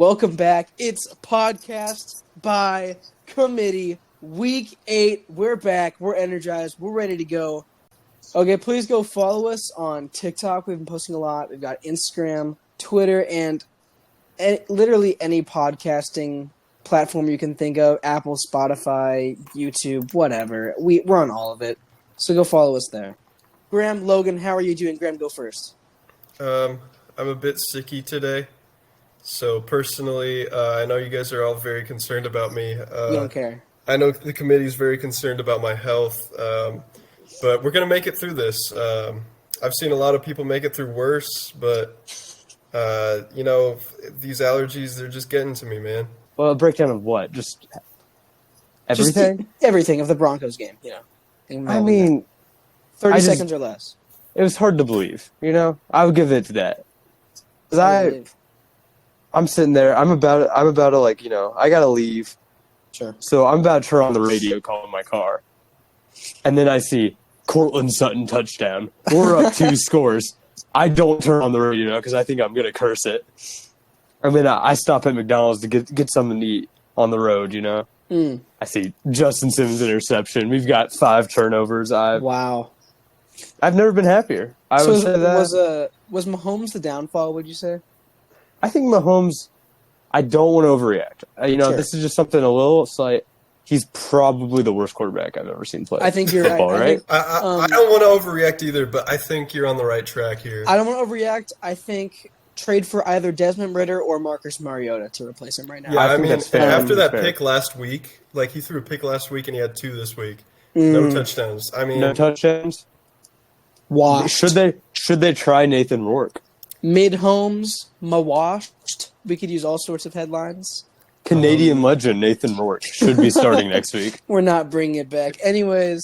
Welcome back. It's podcast by committee. Week 8. We're back. We're energized. We're ready to go. Okay, please go follow us on TikTok. We've been posting a lot. We've got Instagram, Twitter, and literally any podcasting platform you can think of. Apple, Spotify, YouTube, whatever. We're on all of it. So go follow us there. Graham, Logan, how are you doing? Graham, go first. I'm a bit sicky today. So personally, I know you guys are all very concerned about me. We don't care. I know the committee is very concerned about my health, but we're going to make it through this. I've seen a lot of people make it through worse, but, these allergies, they're just getting to me, man. Well, a breakdown of what? Just everything? Just everything of the Broncos game, I mean, 30 seconds or less. It was hard to believe, I would give it to that. Because I'm sitting there, I'm about to I got to leave. Sure. So I'm about to turn on the radio, calling my car. And then I see Cortland Sutton touchdown. We're up 2 scores. I don't turn on the radio because I think I'm going to curse it. And then I stop at McDonald's to get something to eat on the road, I see Justin Simmons interception. We've got 5 turnovers. Wow. I've never been happier. I would say that. Was Mahomes the downfall, would you say? I think Mahomes, I don't want to overreact. Sure. This is just something a little slight. He's probably the worst quarterback I've ever seen play. I think you're football, right. I don't want to overreact either, but I think you're on the right track here. I don't want to overreact. I think trade for either Desmond Ridder or Marcus Mariota to replace him right now. Yeah, I mean, that's fair. after that fair. pick last week, he threw a pick last week and he had 2 this week. No touchdowns. I mean, no touchdowns. Washed. Should they try Nathan Rourke? Mid-Homes, Mawashed. We could use all sorts of headlines. Canadian legend Nathan Rourke should be starting next week. We're not bringing it back. Anyways,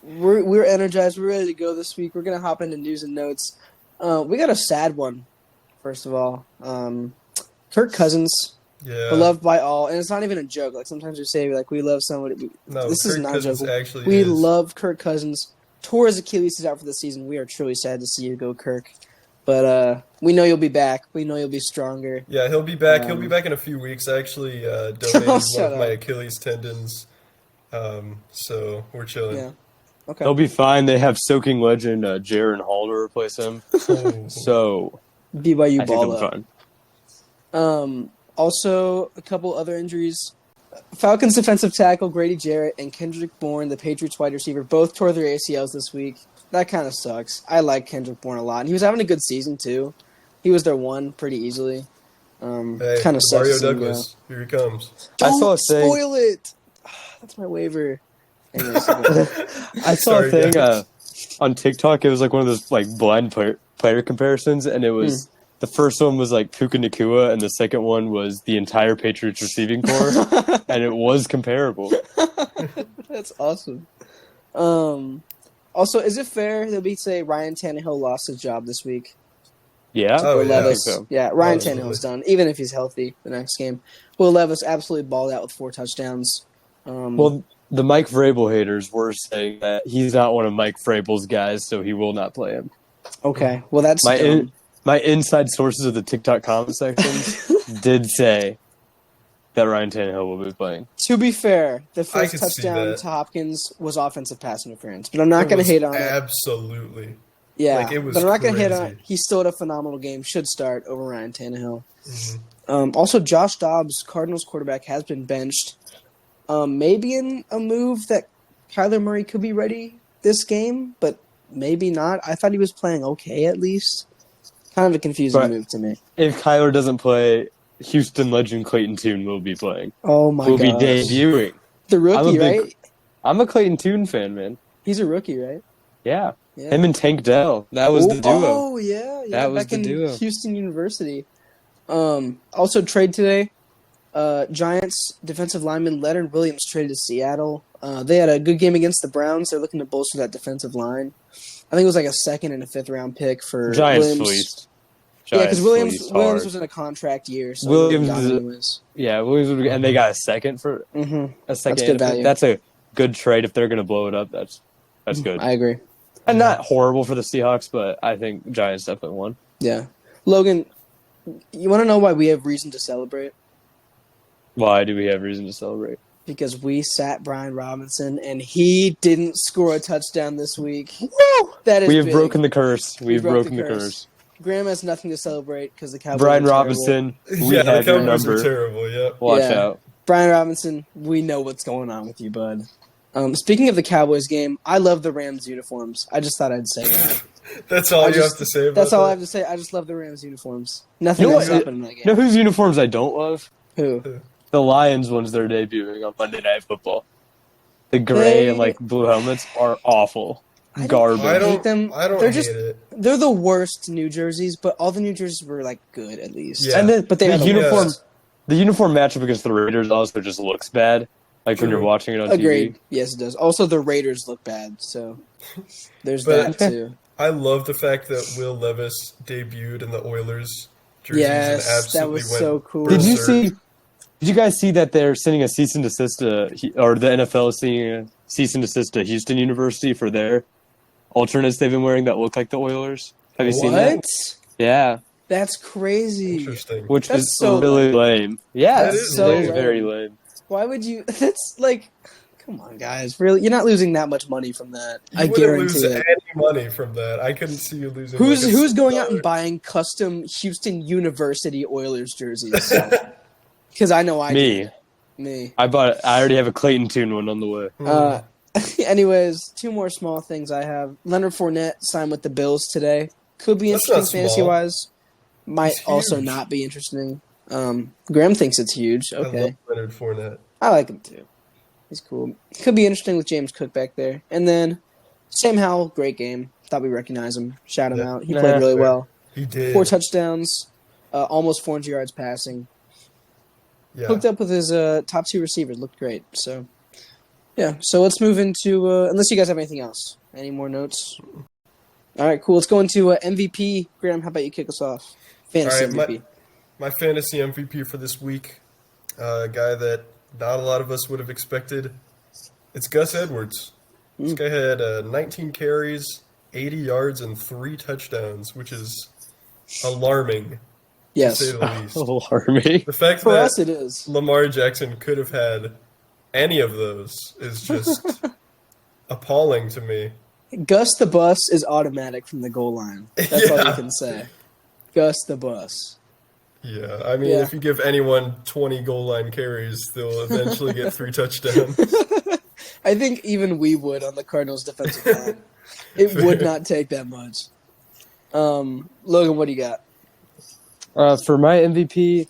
we're energized. We're ready to go this week. We're going to hop into news and notes. We got a sad one, first of all. Kirk Cousins, beloved by all. And it's not even a joke. Sometimes we say, we love somebody. This is not a joke. We love Kirk Cousins. Tore his Achilles is out for the season. We are truly sad to see you go, Kirk. But we know you'll be back. We know you'll be stronger. Yeah, he'll be back. He'll be back in a few weeks. I actually donated one of my Achilles tendons, so we're chilling. Yeah. Okay. He'll be fine. They have soaking legend Jaron Hall to replace him. So BYU I think ball they'll up. be fine. Also, a couple other injuries. Falcons defensive tackle Grady Jarrett and Kendrick Bourne, the Patriots wide receiver, both tore their ACLs this week. That kind of sucks. I like Kendrick Bourne a lot. He was having a good season, too. He was their one pretty easily. Kind of sucks. Mario Douglas, here he comes. Don't spoil it! That's my waiver. Anyways, I saw a thing on TikTok. It was one of those blind player comparisons, and it was the first one was Puka Nacua, and the second one was the entire Patriots receiving core, and it was comparable. That's awesome. Also, is it fair that we say Ryan Tannehill lost his job this week? Yeah. Will yeah. Levis, I think so. Yeah, Ryan Tannehill's done, even if he's healthy the next game. Will Levis absolutely balled out with 4 touchdowns. Well, the Mike Vrabel haters were saying that he's not one of Mike Vrabel's guys, so he will not play him. Okay, well that's my inside sources of the TikTok comment section did say that Ryan Tannehill will be playing. To be fair, the first touchdown to Hopkins was offensive pass interference, but I'm not going to hate on it. Absolutely. Yeah, it was but I'm not going to hit crazy. on it. He still had a phenomenal game. Should start over Ryan Tannehill. Mm-hmm. Also, Josh Dobbs, Cardinals quarterback, has been benched. Maybe in a move that Kyler Murray could be ready this game, but maybe not. I thought he was playing okay at least. Kind of a confusing move to me. If Kyler doesn't play, Houston legend Clayton Tune will be playing. Oh my god! Will be debuting. The rookie, right? I'm a Clayton Tune fan, man. He's a rookie, right? Yeah. Him and Tank Dell. That was the duo. Oh yeah, that was back the duo. Houston University. Also trade today. Giants defensive lineman Leonard Williams traded to Seattle. They had a good game against the Browns. They're looking to bolster that defensive line. I think it was a 2nd and a 5th round pick for Giants Williams. fleeced. Yeah, because Williams was in a contract year. So Williams, and they got a second for a second. That's good value. That's a good trade if they're going to blow it up. That's good. I agree. And not horrible for the Seahawks, but I think Giants definitely won. Yeah, Logan, You want to know why we have reason to celebrate? Why do we have reason to celebrate? Because we sat Brian Robinson, and he didn't score a touchdown this week. Woo! That is We have big. broken the curse. We We've broke broken the curse. Graham has nothing to celebrate because the Cowboys Brian are terrible. Robinson, we Yeah, the have your Cowboys are number. terrible. Yep. Watch Yeah. out. Brian Robinson, we know what's going on with you, bud. Speaking of the Cowboys game, I love the Rams uniforms. I just thought I'd say that. That's all you have to say about That's all I that? have to say. I just love the Rams uniforms. Nothing You know else what? happened in that game. You know whose uniforms I don't love? Who? The Lions ones they're debuting on Monday Night Football. The gray and like blue helmets are awful. Garbage. I hate them. I don't They're hate just it. they're the worst New Jerseys, but all the New Jerseys were like good at least. Yeah. And then But they the are the uniform, worst. the uniform matchup against the Raiders also just looks bad. Like when True. you're watching it on Agreed. TV. Yes, it does. Also, the Raiders look bad, so there's But- that too. I love the fact that Will Levis debuted in the Oilers jerseys and Yes, absolutely that was went so cool. Did you berserk. see? Did you guys see that they're sending a cease and desist or the NFL is sending a cease and desist to Houston University for their alternates they've been wearing that look like the Oilers? Have you seen that? What? Yeah, That's crazy. Interesting. which That's was so really lame. Yeah, That it's is so lame. very lame. Why would you? That's like, come on, guys. Really, you're not losing that much money from that. You I wouldn't guarantee lose it. any money from that. I couldn't see you losing. Who's like a who's going out and $6. buying custom Houston University Oilers jerseys? Because I know I Me, did. Me. I already have a Clayton Tune one on the way. Anyways, two more small things I have. Leonard Fournette signed with the Bills today. Could be That's interesting not small. fantasy-wise. Might It's also huge. not be interesting. Graham thinks it's huge. I Okay. love Leonard Fournette. I like him too. He's cool. Could be interesting with James Cook back there. And then Sam Howell, great game. Thought we recognized him. Shout him Yeah. out. He played really fair. well. He did. 4 touchdowns, almost 400 yards passing. Yeah. Hooked up with his top 2 receivers. Looked great. So, yeah. So let's move into, unless you guys have anything else. Any more notes? All right, cool. Let's go into MVP. Graham, how about you kick us off? Fantasy All right, MVP. My fantasy MVP for this week, a guy that not a lot of us would have expected. It's Gus Edwards. This guy had 19 carries, 80 yards, and 3 touchdowns, which is alarming, Yes. to say the least. Alarming. The fact For that us, it is. Lamar Jackson could have had any of those is just appalling to me. Gus the Bus is automatic from the goal line. That's all you Yeah. can say. Gus the Bus. Yeah, I mean, Yeah. if you give anyone 20 goal line carries, they'll eventually get 3 touchdowns. I think even we would on the Cardinals' defensive line. It would not take that much. Logan, what do you got? For my MVP,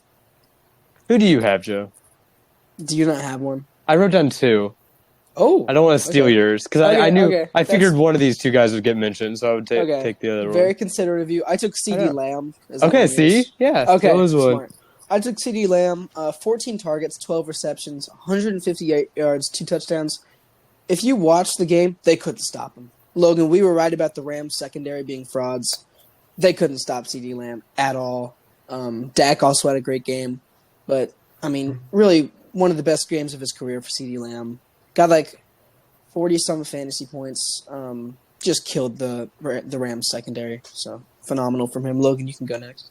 who do you have, Joe? Do you not have one? I wrote down 2. Oh, I don't want to steal okay. yours because Okay, I knew okay. I figured That's- one of these 2 guys would get mentioned, so I would Okay. take the other Very one. considerate of you. I took CD Yeah. Lamb. Is that Okay, one of see, yours? yeah, Okay, that was one. smart. I took CD Lamb, 14 targets, 12 receptions, 158 yards, 2 touchdowns. If you watch the game, they couldn't stop him. Logan, we were right about the Rams secondary being frauds. They couldn't stop CD Lamb at all. Dak also had a great game. But, I mean, really one of the best games of his career for CD Lamb. Got like 40-some fantasy points. Just killed the Rams secondary. So, phenomenal from him. Logan, you can go next.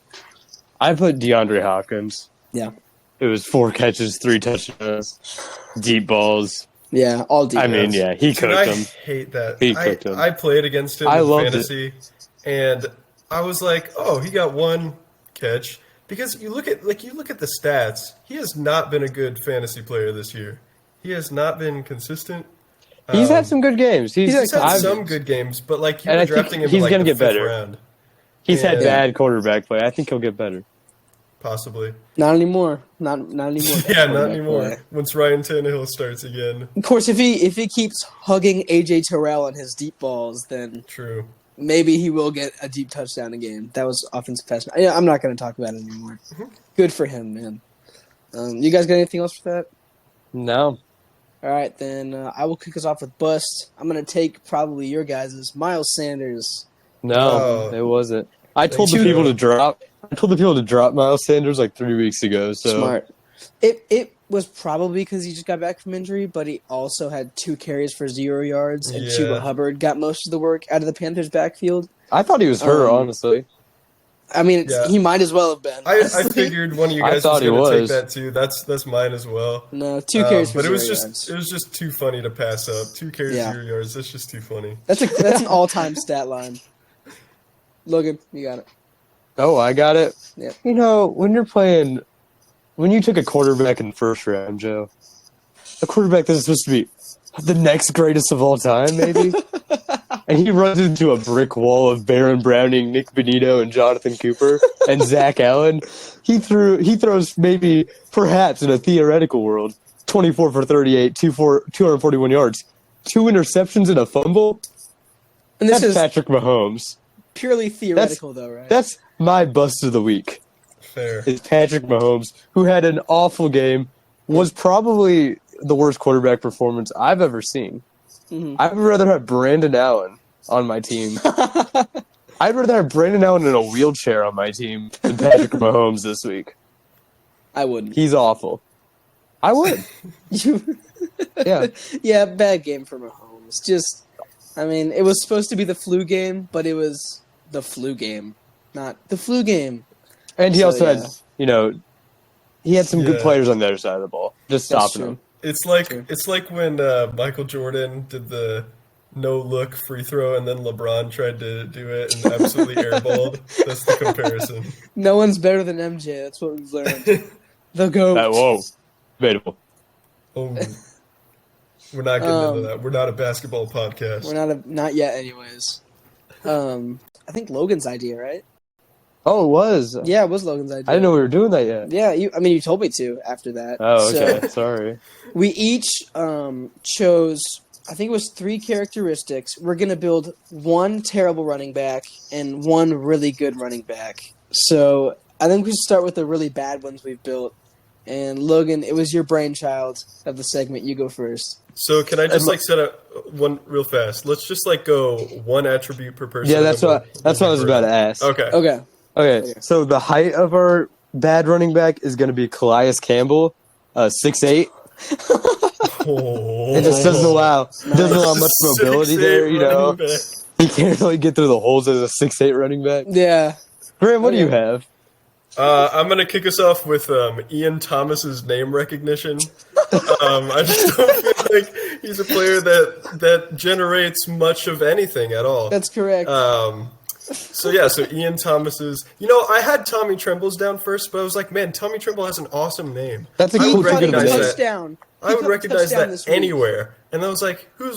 I put DeAndre Hopkins. Yeah. It was 4 catches, 3 touchdowns, deep balls. Yeah, all deep. I mean, yeah, he Dude, cooked I him. hate that. He cooked him. I played against him I in loved it. fantasy, and I was like, "Oh, he got 1 catch." Because you look at the stats, he has not been a good fantasy player this year. He has not been consistent. He's had some good games. He's had I've- some good games, but like you And were I think drafting him he's in like gonna the get 5th better. round, He's had Yeah. bad quarterback play. I think he'll get better. possibly. Not anymore. Not anymore. Yeah, not Quarterback anymore. play. Once Ryan Tannehill starts again, Of course, if he keeps hugging AJ Terrell on his deep balls, then true. maybe he will get a deep touchdown a game. That was offensive pass. Yeah, I'm not going to talk about it anymore. Good for him, man. You guys got anything else for that? No. All right, then I will kick us off with bust. I'm going to take probably your guys' Miles Sanders. No, Oh. it wasn't. I told the you. people to drop. I told the people to drop Miles Sanders like 3 weeks ago. So Smart. It was probably because he just got back from injury, but he also had 2 carries for 0 yards, and Yeah. Chuba Hubbard got most of the work out of the Panthers' backfield. I thought he was hurt. Um, Honestly, I mean, Yeah. he might as well have been. I figured one of you I guys thought was he going to take was. that too. That's mine as well. No, 2 carries for but 0 it yards. was just too funny to pass up. 2 carries, Yeah. 0 yards. That's just too funny. That's an all-time stat line. Logan, you got it. Oh, I got it. Yeah. You know, when you took a quarterback in the first round, Joe, a quarterback that's supposed to be the next greatest of all time, maybe, and he runs into a brick wall of Baron Browning, Nick Benito, and Jonathan Cooper, and Zach Allen. He throws perhaps in a theoretical world, 24 for 38, 241 yards, 2 interceptions and a fumble. And this That's is Patrick Mahomes. purely theoretical, though, right? That's my bust of the week. Fair. Is Patrick Mahomes, who had an awful game, was probably the worst quarterback performance I've ever seen. Mhm. I would rather have Brandon Allen on my team. I'd rather have Brandon Allen in a wheelchair on my team than Patrick Mahomes this week. I wouldn't. He's awful. I would. Yeah. Yeah, bad game for Mahomes. Just, I mean, it was supposed to be the flu game, but it was the flu game, not the flu game. And he So, also yeah. had, he had some good Yeah. players on the other side of the ball, just That's stopping true. him. It's like when Michael Jordan did the no look free throw and then LeBron tried to do it and absolutely airballed. That's the comparison. No one's better than MJ. That's what we've learned. The GOAT. Whoa. Debatable. Oh, we're not getting into that. We're not a basketball podcast. We're not yet, anyways. I think Logan's idea, right? Oh, it was? Yeah, it was Logan's idea. I didn't know we were doing that yet. Yeah, you told me to after that. Oh, okay. So Sorry. we each chose, I think it was 3 characteristics. We're going to build 1 terrible running back and 1 really good running back. So I think we should start with the really bad ones we've built. And Logan, it was your brainchild of the segment. You go first. So can I just set up one real fast? Let's just go 1 attribute per person. Yeah, that's what I was about to ask. Okay. Okay. So the height of our bad running back is going to be Calais Campbell, 6'8". Oh. It just doesn't allow much mobility 6'8" there, running back. He can't really get through the holes as a 6'8" running back. Yeah. Graham, what do you Okay. have? I'm going to kick us off with Ian Thomas's name recognition. I just don't feel like he's a player that generates much of anything at all. That's correct. So Ian Thomas's. I had Tommy Tremble's down first, but I was like, man, Tommy Tremble has an awesome name. That's a I cool would Caught a recognize that. touchdown. I would recognize touchdown that this week. anywhere. And I was like, who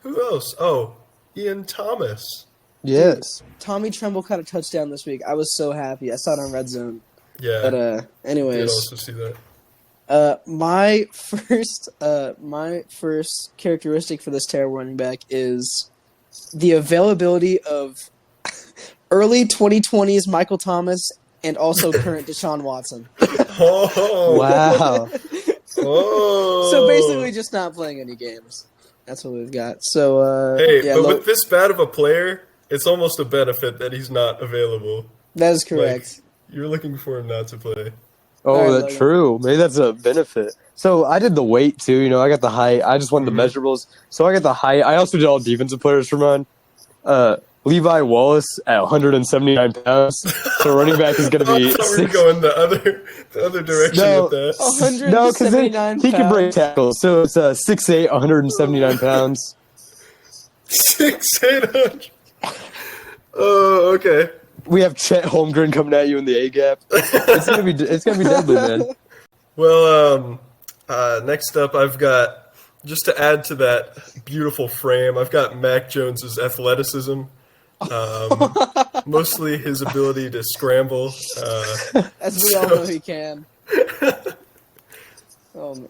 else? Oh, Ian Thomas. Yes. Tommy Tremble caught a touchdown this week. I was so happy. I saw it on Red Zone. Yeah. But I did anyways, also see that. my first characteristic for this terrible running back is the availability of early 2020s Michael Thomas and also current Deshaun Watson. Oh. Wow. Oh. So basically, just not playing any games. That's what we've got. So Hey, yeah, but with this bad of a player, it's almost a benefit that he's not available. that is correct. You're looking for him not to play. Oh, All right, that's Logan. true. Maybe that's a benefit. So I did the weight too. I got the height. I just wanted the measurables. So I got the height. I also did all defensive players for mine. Levi Wallace at 179 pounds. So running back is going to I be thought we were 6. going the other direction No. with that. 179 No, because he can break tackles. So it's 6'8", 179 pounds. 6'8". Oh, okay. We have Chet Holmgren coming at you in the A gap. It's gonna be deadly, man. Well, next up, I've got, just to add to that beautiful frame, I've got Mac Jones's athleticism. Mostly his ability to scramble. As we all know he can.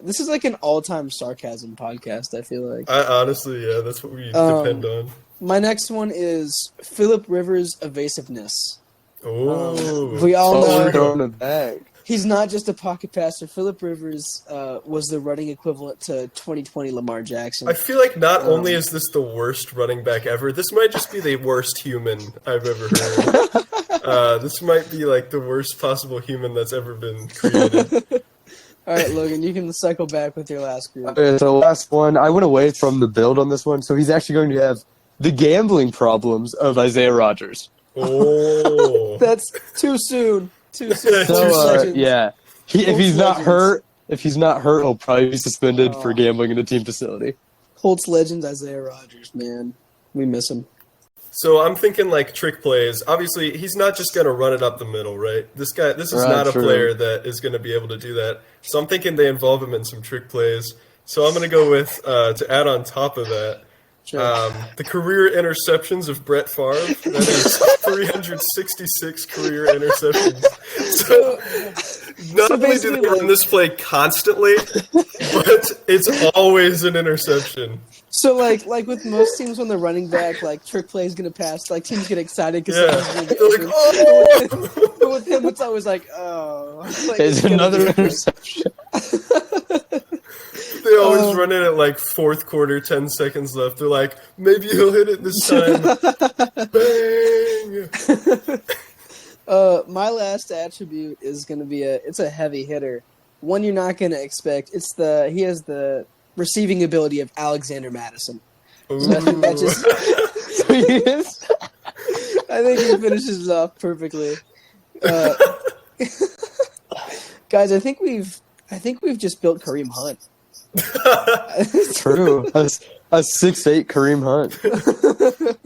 This is like an all-time sarcasm podcast, I feel like. Honestly, yeah, that's what we depend on. My next one is Phillip Rivers' evasiveness. Oh. We all We're know throwing it back. he's not just a pocket passer. Phillip Rivers was the running equivalent to 2020 Lamar Jackson. I feel like not only is this the worst running back ever, this might just be the worst human I've ever heard. This might be like the worst possible human that's ever been created. All right, Logan, you can cycle back with your last group. Okay, so last one, I went away from the build on this one. So he's actually going to have the gambling problems of Isaiah Rodgers. Oh. That's too soon. Too soon. Too Colts So legends. yeah, if he's not Legends. hurt, he'll probably be suspended for Oh. gambling in the team facility. Colts legends Isaiah Rodgers, man. We miss him. So I'm thinking like trick plays. Obviously, he's not just going to run it up the middle, right? This is Right, not a true. player that is going to be able to do that. So I'm thinking they involve him in some trick plays. So I'm going to go with, to add on top of that, Sure. the career interceptions of Brett Favre. That is 366 career interceptions. So not only do basically, they run this play constantly, but it's always an interception. So like with most teams when they're running back, like trick play is gonna pass. Like teams get excited because Yeah. someone's gonna get They're like, open. oh! But with him, it's always like, oh. Like, It's gonna another be a trick. interception. They always run it at like fourth quarter, 10 seconds left. They're like, maybe he'll hit it this time. Bang! My last attribute is gonna be it's a heavy hitter. One you're not gonna expect. He has the receiving ability of Alexander Madison. So I think that just I think he finishes it off perfectly. Guys, I think we've just built Kareem Hunt. True. A 6'8" Kareem Hunt.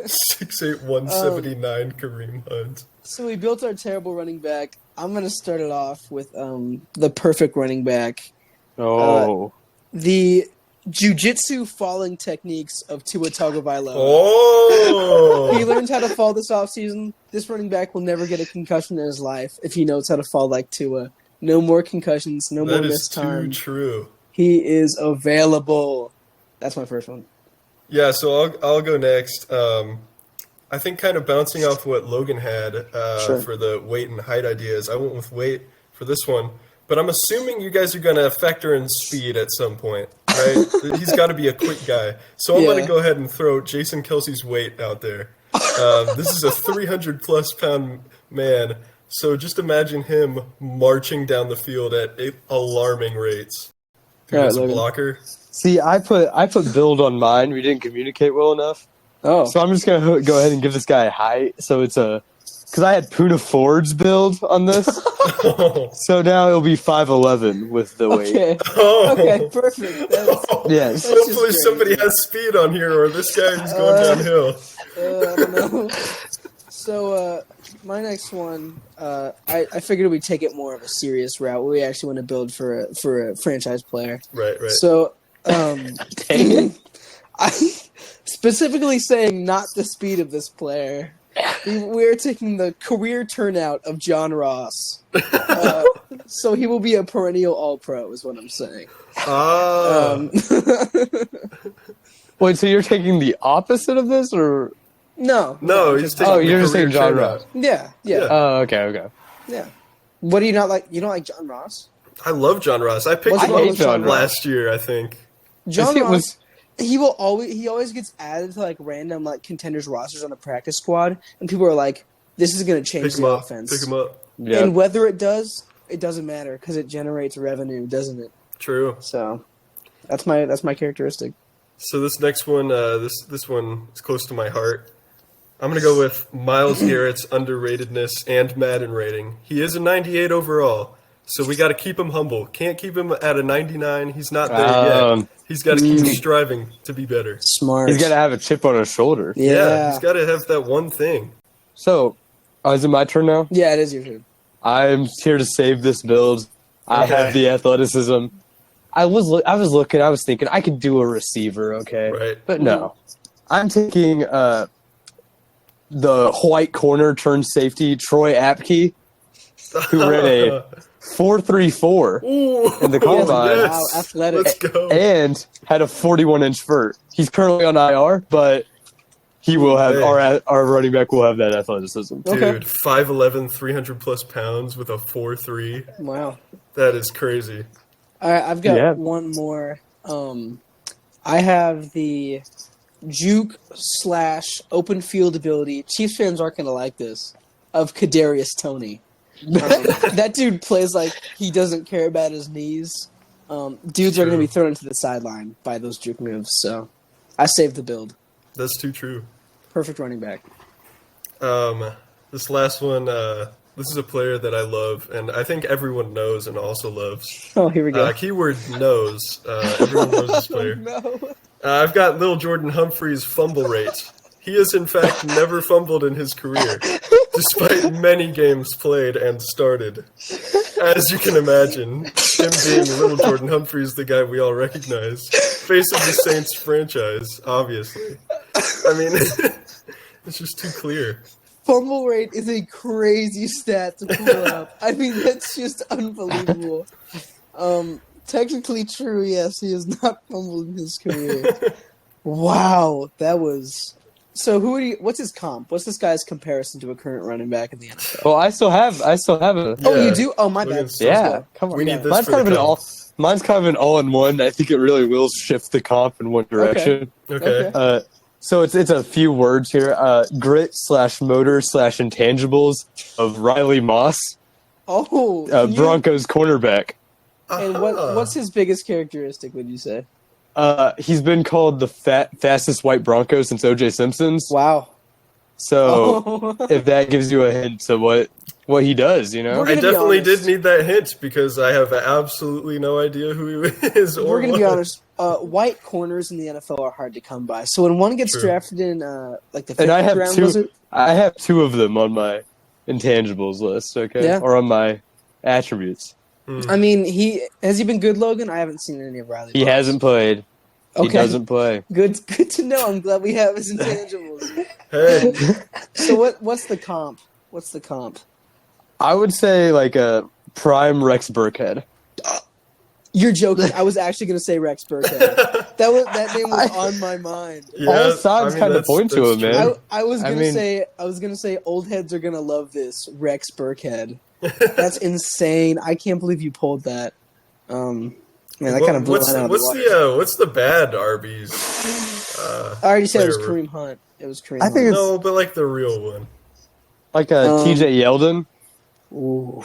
6'8", 179 Kareem Hunt. So we built our terrible running back. I'm gonna start it off with the perfect running back. Oh. The jiu-jitsu falling techniques of Tua Tagovailoa. Oh! He learned how to fall this offseason. This running back will never get a concussion in his life if he knows how to fall like Tua. No more concussions, no more That is missed time. too true. He is available. That's my first one. Yeah, so I'll go next. I think kind of bouncing off what Logan had Sure. for the weight and height ideas, I went with weight for this one. But I'm assuming you guys are going to factor in speed at some point, right? He's got to be a quick guy. So I'm going Yeah. to go ahead and throw Jason Kelsey's weight out there. This is a 300-plus pound man. So just imagine him marching down the field at alarming rates. All right, As a Logan. blocker. See, I put build on mine. We didn't communicate well enough. Oh, So I'm just going to go ahead and give this guy a height. So it's because I had Puna Ford's build on this. So now it'll be 5'11" with the weight. okay. Oh. Okay, perfect. That's, Yes. That's Hopefully just somebody crazy. has speed on here, or this guy is going downhill. I don't know. So, my next one, I figured we'd take it more of a serious route. We actually want to build for a franchise player. Right. So, I'm specifically saying not the speed of this player. We're taking the career turnout of John Ross. So he will be a perennial All-Pro, is what I'm saying. Ah, Wait, so you're taking the opposite of this, or? No, he's taking Oh, the you're just career saying John turnout. Ross. yeah. Oh, okay. What do you not like? You don't like John Ross? I love John Ross. I picked What's him wrong up with John Ross? last year, I think. John it Ross. was- He always gets added to like random like contenders rosters on the practice squad, and people are like, "This is going to change Pick him the up. offense." Pick him up. Yeah. And whether it does, it doesn't matter because it generates revenue, doesn't it? True. So that's my characteristic. So this next one, this one is close to my heart. I'm gonna go with Myles Garrett's underratedness and Madden rating. He is a 98 overall, so we got to keep him humble. Can't keep him at a 99. He's not there yet. He's got to keep striving to be better. Smart. He's got to have a chip on his shoulder. Yeah. He's got to have that one thing. So, is it my turn now? Yeah, it is your turn. I'm here to save this build. I Okay. have the athleticism. I was looking. I was thinking I could do a receiver, okay? Right. But no, I'm taking the white corner turned safety Troy Apke, who ran a 4.34 Ooh, in the combine. Wow, athletic. Let's go. and had a 41-inch vert. He's currently on IR, but he will have our running back will have that athleticism. Dude, Okay. 5'11", 300-plus pounds with a 4.3. Wow. That is crazy. All right, I've got Yeah. one more. I have the juke/open field ability. Chiefs fans aren't gonna like this. Of Kadarius Toney. That dude plays like he doesn't care about his knees. Dudes are going to be thrown into the sideline by those juke moves. So I saved the build. That's too true. Perfect running back. This last one, this is a player that I love, and I think everyone knows and also loves. Oh, here we go. Keyword knows. Everyone knows this player. No. I've got Lil Jordan Humphrey's fumble rate. He has, in fact, never fumbled in his career, despite many games played and started. As you can imagine, him being Lil Jordan Humphrey is the guy we all recognize. Face of the Saints franchise, obviously. I mean, it's just too clear. Fumble rate is a crazy stat to pull up. I mean, that's just unbelievable. Technically true, yes, he has not fumbled in his career. Wow, that was... So what's his comp? What's this guy's comparison to a current running back in the NFL? Well, I still have a. Oh, you do? Oh, my bad. Yeah, come on. We need this Mine's for kind the of mine's kind of an all-in-one. I think it really will shift the comp in one direction. Okay. So it's a few words here. Grit / motor / intangibles of Riley Moss, Oh, Broncos cornerback. And what's his biggest characteristic, would you say? He's been called the fastest white Bronco since O.J. Simpson's. Wow. So if that gives you a hint to what he does, you know? I definitely did need that hint because I have absolutely no idea who he is. We're going to be honest. White corners in the NFL are hard to come by. So when one gets drafted in like the 50th round, was it? I have two of them on my intangibles list, okay? Yeah. Or on my attributes. I mean, has he been good, Logan? I haven't seen any of Riley. He hasn't played. Okay. He doesn't play. Good to know. I'm glad we have his intangibles. Hey. So what's the comp? What's the comp? I would say like a prime Rex Burkhead. You're joking. I was actually going to say Rex Burkhead. That name was on my mind. Yeah, all signs kind of point to him, man. I was going to say old heads are going to love this Rex Burkhead. That's insane. I can't believe you pulled that. Man, that kind of blew mine out of the water. What's the bad Arby's? I already said it was Kareem Hunt. It was Kareem Hunt. No, but like the real one. Like a T.J. Yeldon? Ooh.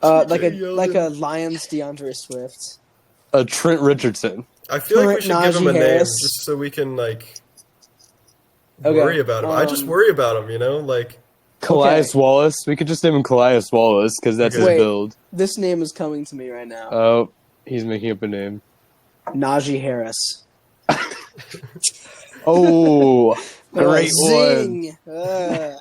Like a Lions DeAndre Swift. A Trent Richardson. I feel like we should give him a name Harris. just so we can worry about him. I just worry about him, like Calais Wallace. We could just name him Calais Wallace because that's his build. This name is coming to me right now. Oh, he's making up a name. Najee Harris. Oh, great zing. one.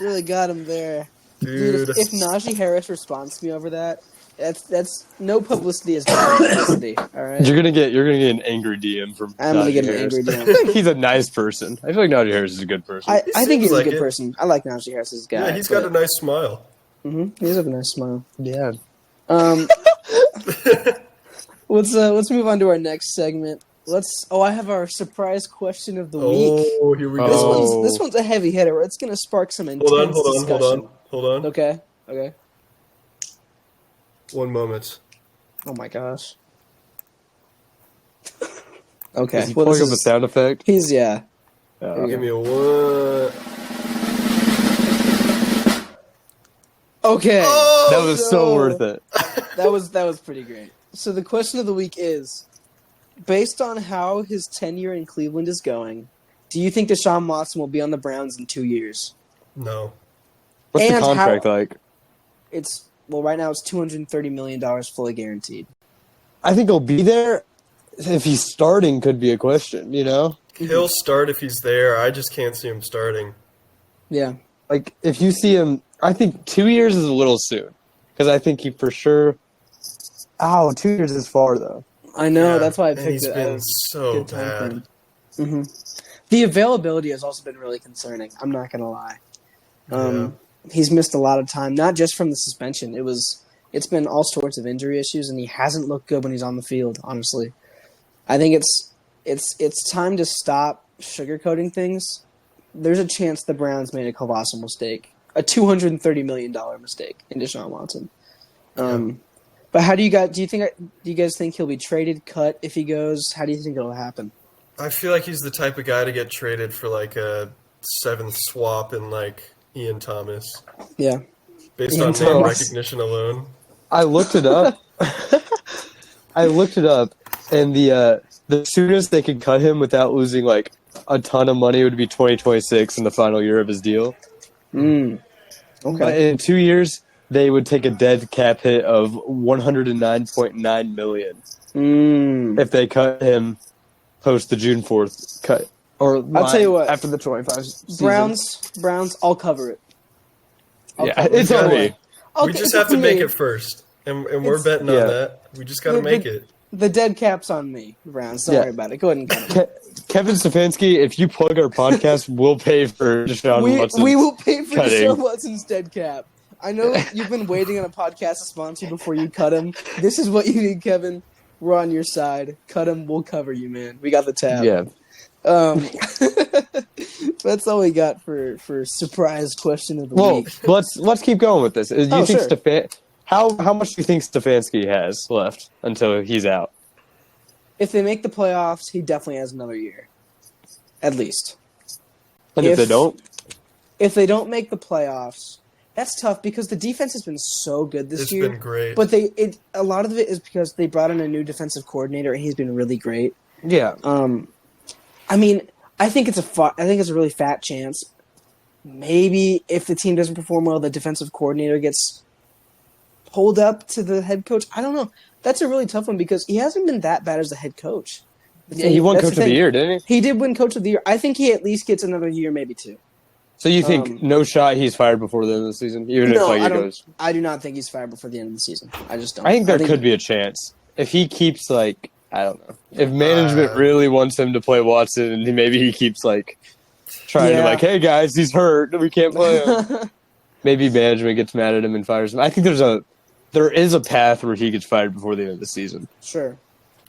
Really got him there. Dude, if Najee Harris responds to me over that, that's no publicity is bad publicity. All right. You're gonna get an angry DM from. I'm gonna get an angry DM. I think he's a nice person. I feel like Najee Harris is a good person. I think he's a good person. I like Najee Harris as a guy. Yeah, he's got a nice smile. Mm-hmm. He does have a nice smile. Yeah. Let's move on to our next segment. I have our surprise question of the week. Oh, here we go. This one's a heavy hitter. It's gonna spark some intense discussion. Hold on. Okay. 1 moment. Oh my gosh. Okay. Is he pulling up a sound effect? Give me a 1. Okay. Oh, that was so worth it. That was pretty great. So the question of the week is, based on how his tenure in Cleveland is going, do you think Deshaun Watson will be on the Browns in 2 years? No. What's the contract like? Right now it's $230 million fully guaranteed. I think he'll be there. If he's starting, could be a question, He'll start if he's there. I just can't see him starting. Yeah. Like, if you see him, I think 2 years is a little soon. Because I think he for sure... 2 years is far, though. I know, that's why I picked he's it. He's been so bad. Mm-hmm. The availability has also been really concerning. I'm not going to lie. He's missed a lot of time, not just from the suspension. It's been all sorts of injury issues, and he hasn't looked good when he's on the field, honestly. I think it's time to stop sugarcoating things. There's a chance the Browns made a colossal mistake, a $230 million mistake in Deshaun Watson. But how do you guys think he'll be traded, cut if he goes? How do you think it'll happen? I feel like he's the type of guy to get traded for like a 7th swap in like Ian Thomas. Yeah. Based on name recognition alone. I looked it up. And the soonest they could cut him without losing like a ton of money would be 2026 in the final year of his deal. Okay. But in 2 years, they would take a dead cap hit of $109.9 million if they cut him post the June 4th cut. Or I'll tell you what. after the 25 season. Browns, I'll cover it. It's on me. We just have to make it first, and we're betting on that. We just got to make it. The dead cap's on me, Browns. Don't worry about it. Go ahead and cut him. Kevin Stefanski, if you plug our podcast, we'll pay for Deshaun Watson. We will pay for cutting. Deshaun Watson's dead cap. I know you've been waiting on a podcast to sponsor you before you cut him. This is what you need, Kevin. We're on your side. Cut him. We'll cover you, man. We got the tab. Yeah. That's all we got for surprise question of the week. Let's keep going with this. Do you think sure. How much do you think Stefanski has left until he's out? If they make the playoffs, he definitely has another year, at least. And if they don't? If they don't make the playoffs, that's tough because the defense has been so good this year. It's been great. But a lot of it is because they brought in a new defensive coordinator, and he's been really great. Yeah. I mean, I think it's a really fat chance. Maybe if the team doesn't perform well, the defensive coordinator gets pulled up to the head coach. I don't know. That's a really tough one because he hasn't been that bad as a head coach. Yeah, he won Coach of the Year, didn't he? He did win Coach of the Year. I think he at least gets another year, maybe two. So you think no shot he's fired before the end of the season, even if I goes? I do not think he's fired before the end of the season. I just don't. I think there could be a chance if he keeps I don't know. If management really wants him to play Watson, and maybe he keeps trying to hey guys, he's hurt, we can't play him. Maybe management gets mad at him and fires him. I think there is a path where he gets fired before the end of the season. Sure.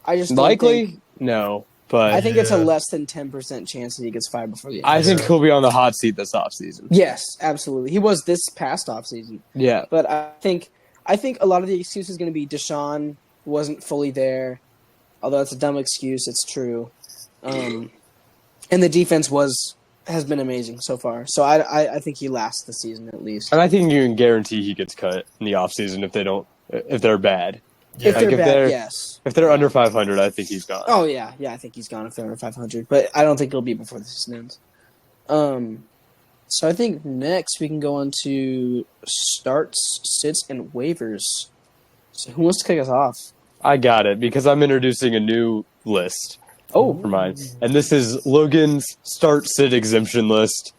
I just likely no, but I think it's a less than 10% chance that he gets fired before the end. I think he'll be on the hot seat this offseason. Yes, absolutely. He was this past offseason. Yeah. But I think a lot of the excuse is going to be Deshaun wasn't fully there. Although it's a dumb excuse, it's true. And the defense has been amazing so far. So I think he lasts the season at least. And I think you can guarantee he gets cut in the offseason if they're bad. Yeah. If they're bad, yes. If they're under 500, I think he's gone. Oh yeah, I think he's gone if they're under 500. But I don't think he'll be before the season ends. So I think next we can go on to starts, sits, and waivers. So who wants to kick us off? I got it because I'm introducing a new list. For mine. And this is Logan's start sit exemption list.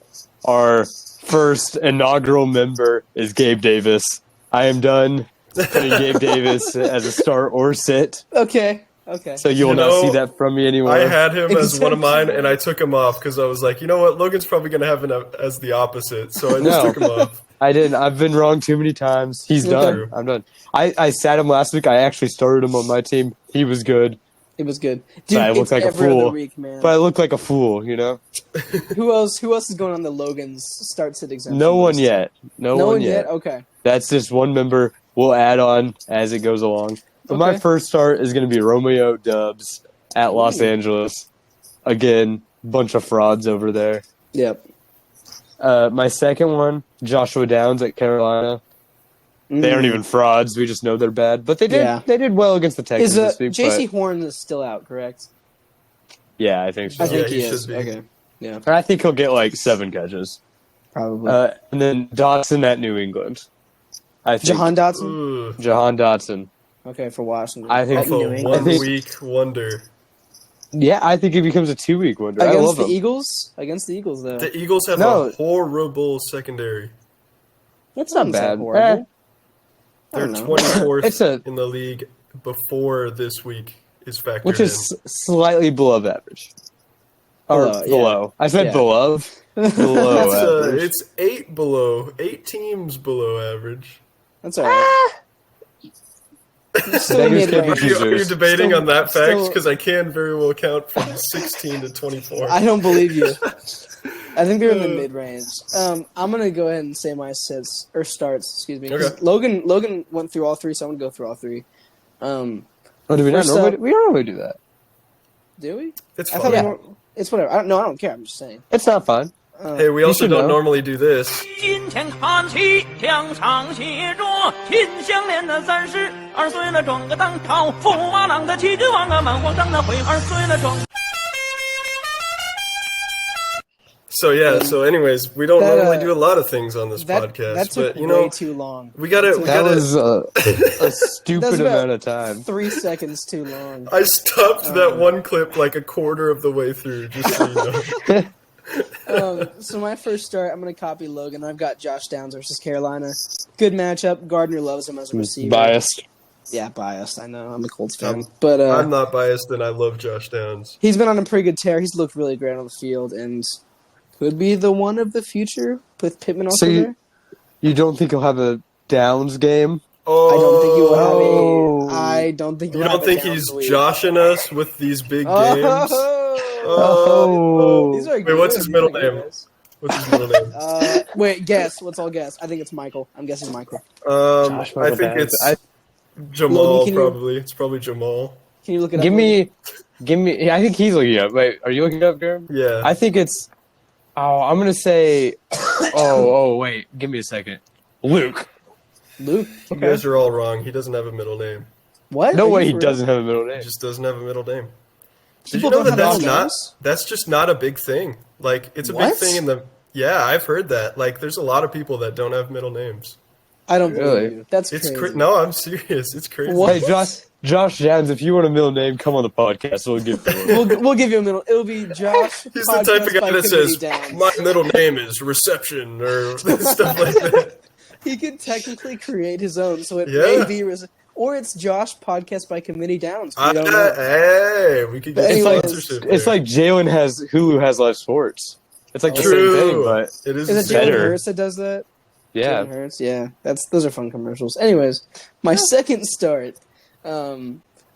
Our first inaugural member is Gabe Davis. I am done putting Gabe Davis as a start or sit. Okay. So you will not see that from me anymore. I had him as one of mine, and I took him off because I was like, you know what? Logan's probably going to have him as the opposite, so I just took him off. I didn't. I've been wrong too many times. He's done. I'm done. I sat him last week. I actually started him on my team. He was good. It was good. Dude, I look like a fool. Week, man. But I look like a fool, you know? Who else is going on the Logan's start sit exemption? No one list? yet. No one yet. Okay. That's just one member. We'll add on as it goes along. But my first start is going to be Romeo Dubs at Los Angeles. Again, bunch of frauds over there. Yep. My second one, Joshua Downs at Carolina. They aren't even frauds. We just know they're bad. But they did well against the Texans this week. J.C. Horn is still out, correct? Yeah, I think so. I think he should is. be. Okay. Yeah. I think he'll get 7 catches. Probably. And then Dotson at New England. I think. Jahan Dotson? Jahan Dotson. Okay, for Washington. I think one-week wonder. Yeah, I think he becomes a 2-week wonder. Against the Eagles? Against the Eagles, though. The Eagles have a horrible secondary. That's not bad. Horrible. They're 24th in the league before this week is factored in. Which is slightly below average. Or below. I said below. Below average. It's 8 teams below average. That's all right. Are you debating on that fact? Because I can very well count from 16 to 24. I don't believe you. I think they're in the mid-range. I'm going to go ahead and say my starts, excuse me. Okay. Logan went through all 3, so I'm going to go through all 3. Do we not normally? We don't normally do that. Do we? It's fine. It's whatever. I don't care. I'm just saying. It's not fun. Hey, we also don't normally do this. So anyways, we don't That, normally do a lot of things on this podcast, that took but you way know, too long. That was a stupid That's about amount of time. 3 seconds too long. I stopped that one clip like a quarter of the way through, just so you know. So my first start, I'm going to copy Logan. I've got Josh Downs versus Carolina. Good matchup. Gardner loves him as a receiver. Biased. Yeah, biased. I know. I'm a Colts fan. But I'm not biased, and I love Josh Downs. he's been on a pretty good tear. He's looked really great on the field and could be the one of the future with Pittman also there. You don't think he'll have a Downs game? I don't think he will have Oh. I don't think You he'll don't have think a Downs he's week. joshing us with these big games? These are Wait, good. what's his These are middle good, name? guys. What's his middle name? Wait, guess. Let's all guess. I think it's Michael. I'm guessing Michael. Josh I Michael think Downs. it's Jamal. Logan, can you- Probably it's probably Jamal. Can you look it up? Give me. I think he's looking up. Wait, are you looking up, Gurm? Yeah. I think it's. Oh, I'm gonna say. Wait. Give me a second. Luke. Luke? You guys are all wrong. He doesn't have a middle name. What? No Are way you he for real? doesn't have a middle name. He just doesn't have a middle name. Did People you know don't that have that's middle not? names? That's just not a big thing. Like it's a big What? thing in the. Yeah, I've heard that. Like, there's a lot of people that don't have middle names. I don't Really? believe you. That's It's crazy. no, I'm serious. It's crazy. What? Hey, Josh Downs, if you want a middle name, come on the podcast. We'll give it to you. We'll give you a middle. It'll be Josh. He's the type of Podcast guy by that Committee says, Downs. "My middle name is Reception" or stuff like that. He could technically create his own, so it Yeah. may be, or it's Josh Podcast by Committee Downs. We don't know. Hey, we could get But some anyways, sponsorship. It's there. like Hulu has live sports. It's like the True. same thing, but It is. Is it the same. Jalen better. Hurts that does that? yeah. Jalen Hurts, yeah. Those are fun commercials. Anyways, my second start.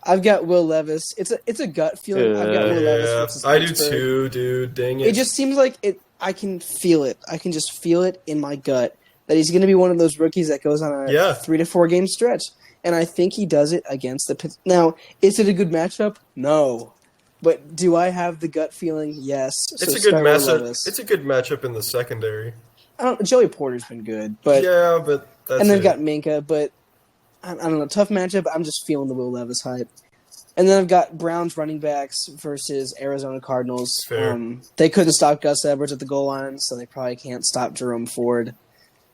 I've got Will Levis. It's a gut feeling. I've got Will Levis Yeah, versus I do Pittsburgh. too, dude. Dang it. It just seems like it. I can feel it. I can just feel it in my gut that he's going to be one of those rookies that goes on a 3 to 4 game stretch, and I think he does it against the Pitts. Now, is it a good matchup? No, but do I have the gut feeling? Yes. It's So a good start Will matchup. Levis. It's a good matchup in the secondary. Joey Porter's been good, but Yeah, but that's and they've it. got Minka, but I don't know, tough matchup. I'm just feeling the Will Levis hype. And then I've got Browns running backs versus Arizona Cardinals. Fair. They couldn't stop Gus Edwards at the goal line, so they probably can't stop Jerome Ford.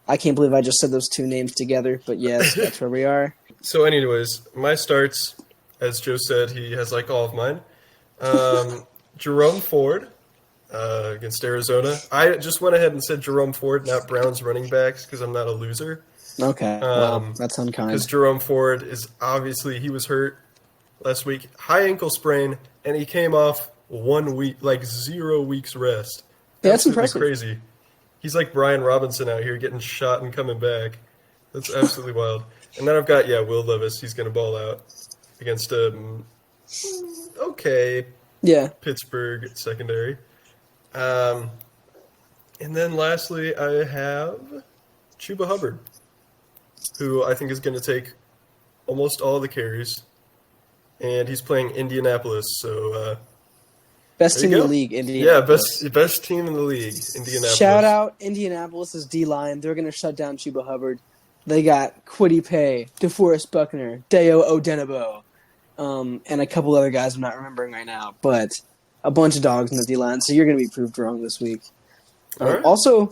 I can't believe I just said those two names together, but yes, that's where we are. So, anyways, my starts, as Joe said, he has like all of mine. Jerome Ford against Arizona. I just went ahead and said Jerome Ford, not Browns running backs, because I'm not a loser. Okay, well, that's unkind. Because Jerome Ford is obviously, he was hurt last week, high ankle sprain, and he came off 1 week, like 0 weeks rest. Yeah, that's Absolutely impressive. crazy. He's like Brian Robinson out here getting shot and coming back. That's absolutely wild. And then I've got, Will Levis. He's going to ball out against okay Yeah, Pittsburgh secondary. And then lastly, I have Chuba Hubbard, who I think is going to take almost all the carries. And he's playing Indianapolis, so best there team you in the go. league, Indianapolis. best team in the league, Indianapolis. Shout out Indianapolis' D-line. They're going to shut down Chuba Hubbard. They got Kwity Paye, DeForest Buckner, Deo Odenigbo, and a couple other guys I'm not remembering right now, but a bunch of dogs in the D-line, so you're going to be proved wrong this week. All right. Also,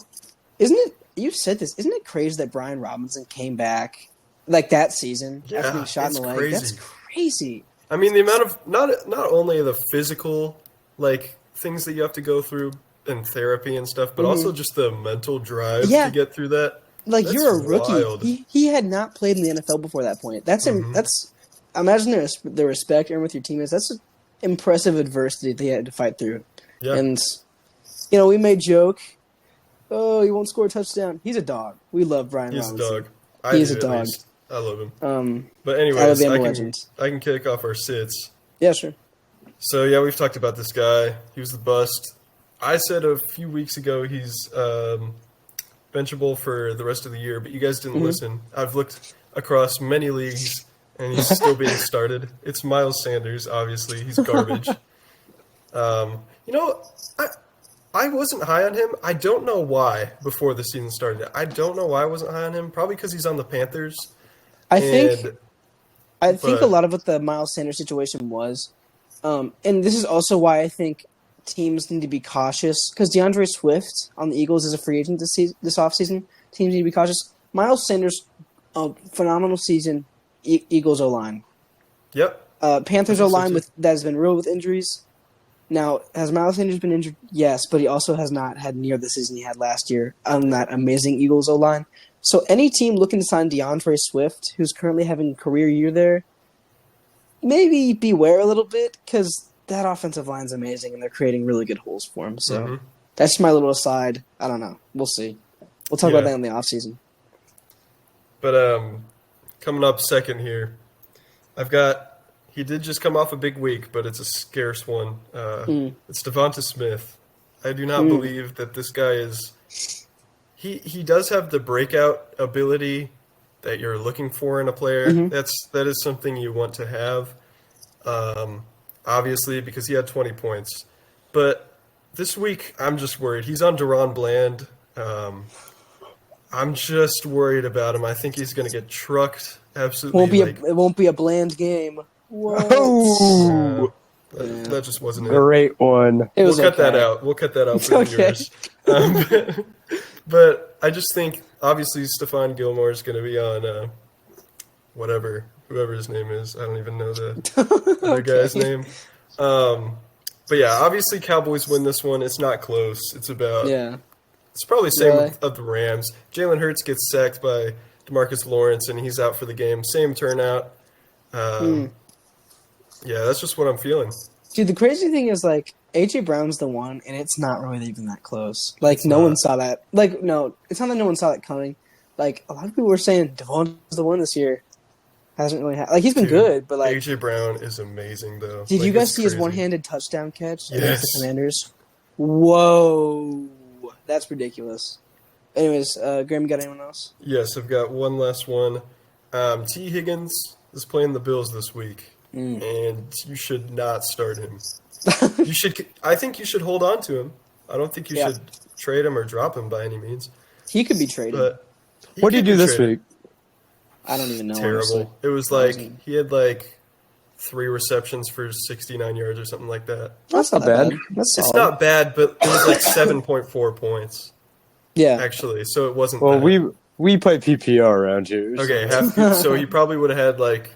isn't it crazy that Brian Robinson came back like that season after being shot in it's the leg? crazy. That's crazy. I mean, the amount of not only the physical things that you have to go through in therapy and stuff, but also just the mental drive Yeah. to get through that. Like, That's you're a rookie. wild. He had not played in the NFL before that point. That's imagine the respect earned with your teammates. That's impressive adversity they had to fight through. Yeah. And we may joke, oh, he won't score a touchdown. He's a dog. We love Brian He's a Robinson. dog. He's do, a at dog. least. I love him. Um, But anyways, Alabama I can legend. kick off our sits. yeah, sure. So we've talked about this guy. He was the bust. I said a few weeks ago he's benchable for the rest of the year, but you guys didn't listen. I've looked across many leagues, and he's still being started. It's Miles Sanders, obviously. He's garbage. I wasn't high on him. I don't know why before the season started. I don't know why I wasn't high on him. Probably because he's on the Panthers. I think but- a lot of what the Miles Sanders situation was, and this is also why I think teams need to be cautious because DeAndre Swift on the Eagles is a free agent this offseason. Teams need to be cautious. Miles Sanders, phenomenal season. Eagles O-line. Yep. Panthers O-line that has been riddled with injuries. Now, has Miles Sanders been injured? Yes, but he also has not had near the season he had last year on that amazing Eagles O-line. So any team looking to sign DeAndre Swift, who's currently having a career year there, maybe beware a little bit because that offensive line's amazing and they're creating really good holes for him. So that's just my little aside. I don't know. We'll see. We'll talk about that in the offseason. But coming up second here, he did just come off a big week, but it's a scarce one. It's Devonta Smith. I do not believe that this guy is – he does have the breakout ability that you're looking for in a player. That is something you want to have, obviously, because he had 20 points. But this week, I'm just worried. He's on Deron Bland. I'm just worried about him. I think he's going to get trucked. Absolutely. It won't be a Bland game. Whoa. That just wasn't it. Great one. We'll cut that out. We'll cut that out for the viewers. But I just think, obviously, Stephon Gilmore is going to be on whoever his name is. I don't even know the other guy's name. But yeah, obviously, Cowboys win this one. It's not close. It's about It's probably the same of the Rams. Jalen Hurts gets sacked by DeMarcus Lawrence, and he's out for the game. Same turnout. Yeah, that's just what I'm feeling. Dude, the crazy thing is, like, A.J. Brown's the one, and it's not really even that close. Like, no one saw that. Like, no, it's not that no one saw that coming. Like, a lot of people were saying Devonta's the one this year. Hasn't really happened. Like, he's been good, but, like... A.J. Brown is amazing, though. Did you guys see his one-handed touchdown catch against the Commanders? Whoa. That's ridiculous. Anyways, Graham, you got anyone else? Yes, I've got one last one. T. Higgins is playing the Bills this week, and you should not start him. I think you should hold on to him. I don't think you should trade him or drop him by any means. He could be traded. But what did you do this week? I don't even know. Terrible. Honestly. It was like he had like 3 receptions for 69 yards or something like that. That's not bad. That's it's not bad, but it was like 7.4 points. Yeah, actually, so it wasn't. Well, bad. we play PPR around here. Okay, so he probably would have had like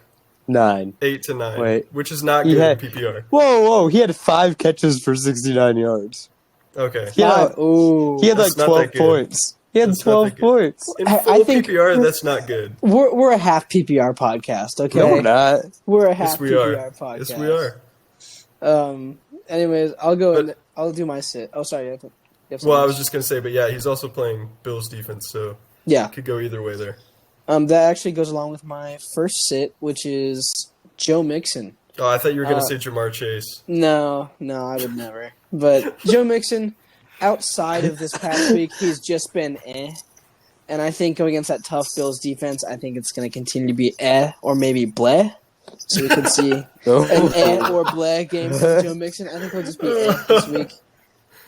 8 to 9, which is not good in PPR. Whoa! He had 5 catches for 69 yards. Okay, he had like 12 points. He had 12 points. In full PPR, that's not good. We're a half PPR podcast, okay? No, we're not. We're a half PPR podcast. Yes, we are. Anyways, I'll go and I'll do my sit. Oh, sorry. Well, I was just gonna say, but yeah, he's also playing Bills defense, so yeah, could go either way there. That actually goes along with my first sit, which is Joe Mixon. Oh, I thought you were gonna say Jamar Chase. No, I would never. But Joe Mixon, outside of this past week, he's just been and I think going against that tough Bills defense, I think it's going to continue to be or maybe bleh. So we could see an or bleh game from Joe Mixon. I think it'll just be this week.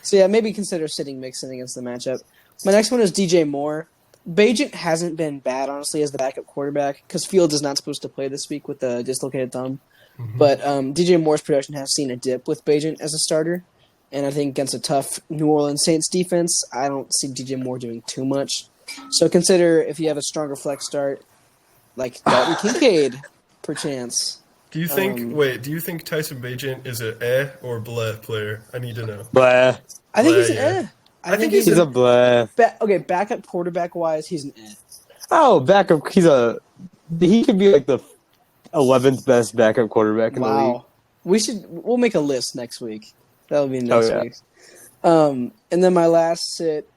So yeah, maybe consider sitting Mixon against the matchup. My next one is DJ Moore. Bajent hasn't been bad, honestly, as the backup quarterback because Fields is not supposed to play this week with the dislocated thumb. But DJ Moore's production has seen a dip with Bajent as a starter. And I think against a tough New Orleans Saints defense, I don't see DJ Moore doing too much. So consider if you have a stronger flex start, like Dalton Kincaid, perchance. Do you think Tyson Bagent is an or bleh player? I need to know. Bleh. I think he's an I think he's a bleh. Backup quarterback wise, he's an Oh, backup. He could be like the 11th best backup quarterback in the league. We'll make a list next week. That'll be next week. And then my last sit,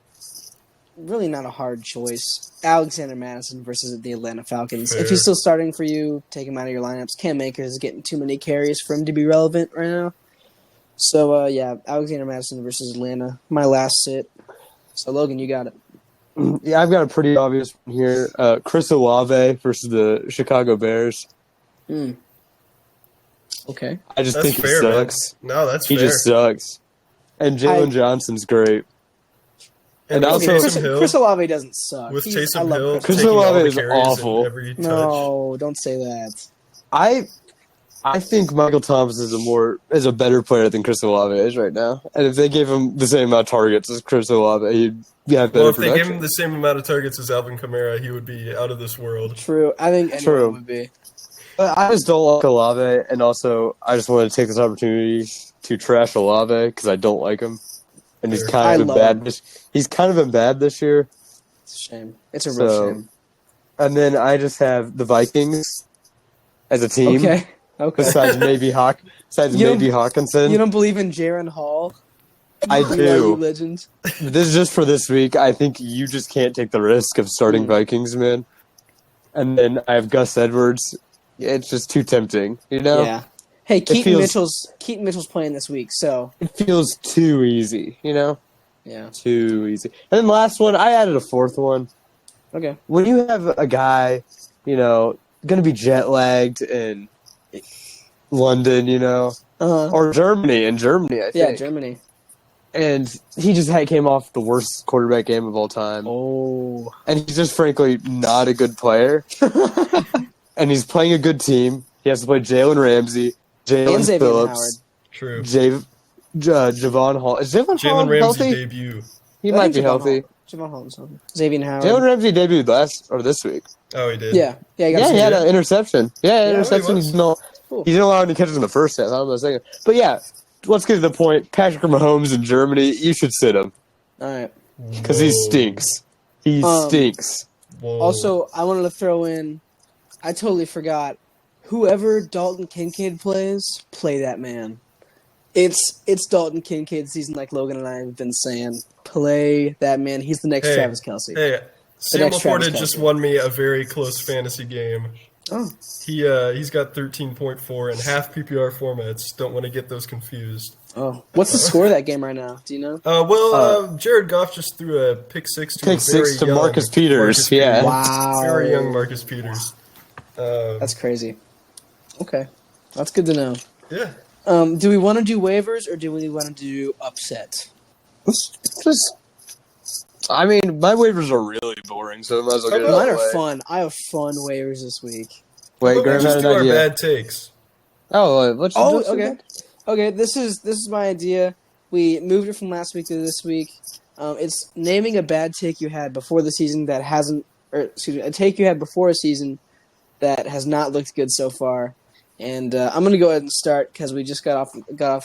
really not a hard choice. Alexander Madison versus the Atlanta Falcons. Fair. If he's still starting for you, take him out of your lineups. Cam Akers is getting too many carries for him to be relevant right now. So, Alexander Madison versus Atlanta. My last sit. So, Logan, you got it. Yeah, I've got a pretty obvious one here. Chris Olave versus the Chicago Bears. Okay. I just think he sucks. Man. No, that's fair. He just sucks. And Jalen Johnson's great. And also, Chris Olave doesn't suck. With Taysom Hill, Chris Olave is awful. No, don't say that. I think Michael Thomas is a better player than Chris Olave is right now. And if they gave him the same amount of targets as Chris Olave, he'd have better Well, if they gave production. him the same amount of targets as Alvin Kamara, he would be out of this world. True. I think anyone would be. But I just don't like Olave, and also I just want to take this opportunity to trash Olave because I don't like him, and he's kind of bad. He's kind of been bad this year. It's a shame. It's a real shame. And then I just have the Vikings as a team. Okay. Besides maybe Hawkinson. You don't believe in Jaron Hall? I do. Legend. This is just for this week. I think you just can't take the risk of starting Vikings, man. And then I have Gus Edwards. It's just too tempting, you know? Yeah. Hey, Keaton Mitchell's playing this week, so it feels too easy, you know? Yeah. Too easy. And then last one, I added a fourth one. Okay. When you have a guy, you know, going to be jet lagged in London, you know, or Germany, I think. Yeah, Germany. And he just came off the worst quarterback game of all time. Oh. And he's just frankly not a good player. And he's playing a good team. He has to play Jalen Ramsey, Jalen Phillips. True. Javon Hall. Is Javon Hall Ramsey healthy? Debut. He might be healthy. Javon Hall's healthy. Xavier Howard. Jalen Ramsey debuted this week. Oh, he did? Yeah. Yeah, he had an interception. Interception. He He didn't allow any catches in the first half. I was saying. But yeah, let's get to the point. Patrick Mahomes in Germany, you should sit him. All right. Because he stinks. He stinks. Whoa. Also, I wanted to throw in, I totally forgot, whoever Dalton Kincaid plays, play that man. It's Dalton Kincaid season, like Logan and I have been saying. Play that man. He's the next Travis Kelce. Hey, Sam Laporta just won me a very close fantasy game. Oh. He's got 13.4 in half PPR formats. Don't want to get those confused. Oh. What's the score of that game right now? Do you know? Jared Goff just threw a pick six to Marcus Peters. Yeah. Wow. Very young Marcus Peters. That's crazy. Okay. That's good to know. Yeah. Do we want to do waivers or do we want to do upset? I mean, my waivers are really boring, so I might as well get it Mine out are of the way. fun. I have fun waivers this week. Wait, But Graham we just had do an our idea. bad takes. Okay. Okay, this is my idea. We moved it from last week to this week. It's naming a bad take you had before the season that hasn't, or excuse me, a take you had before a season that has not looked good so far. And I'm going to go ahead and start because we just got off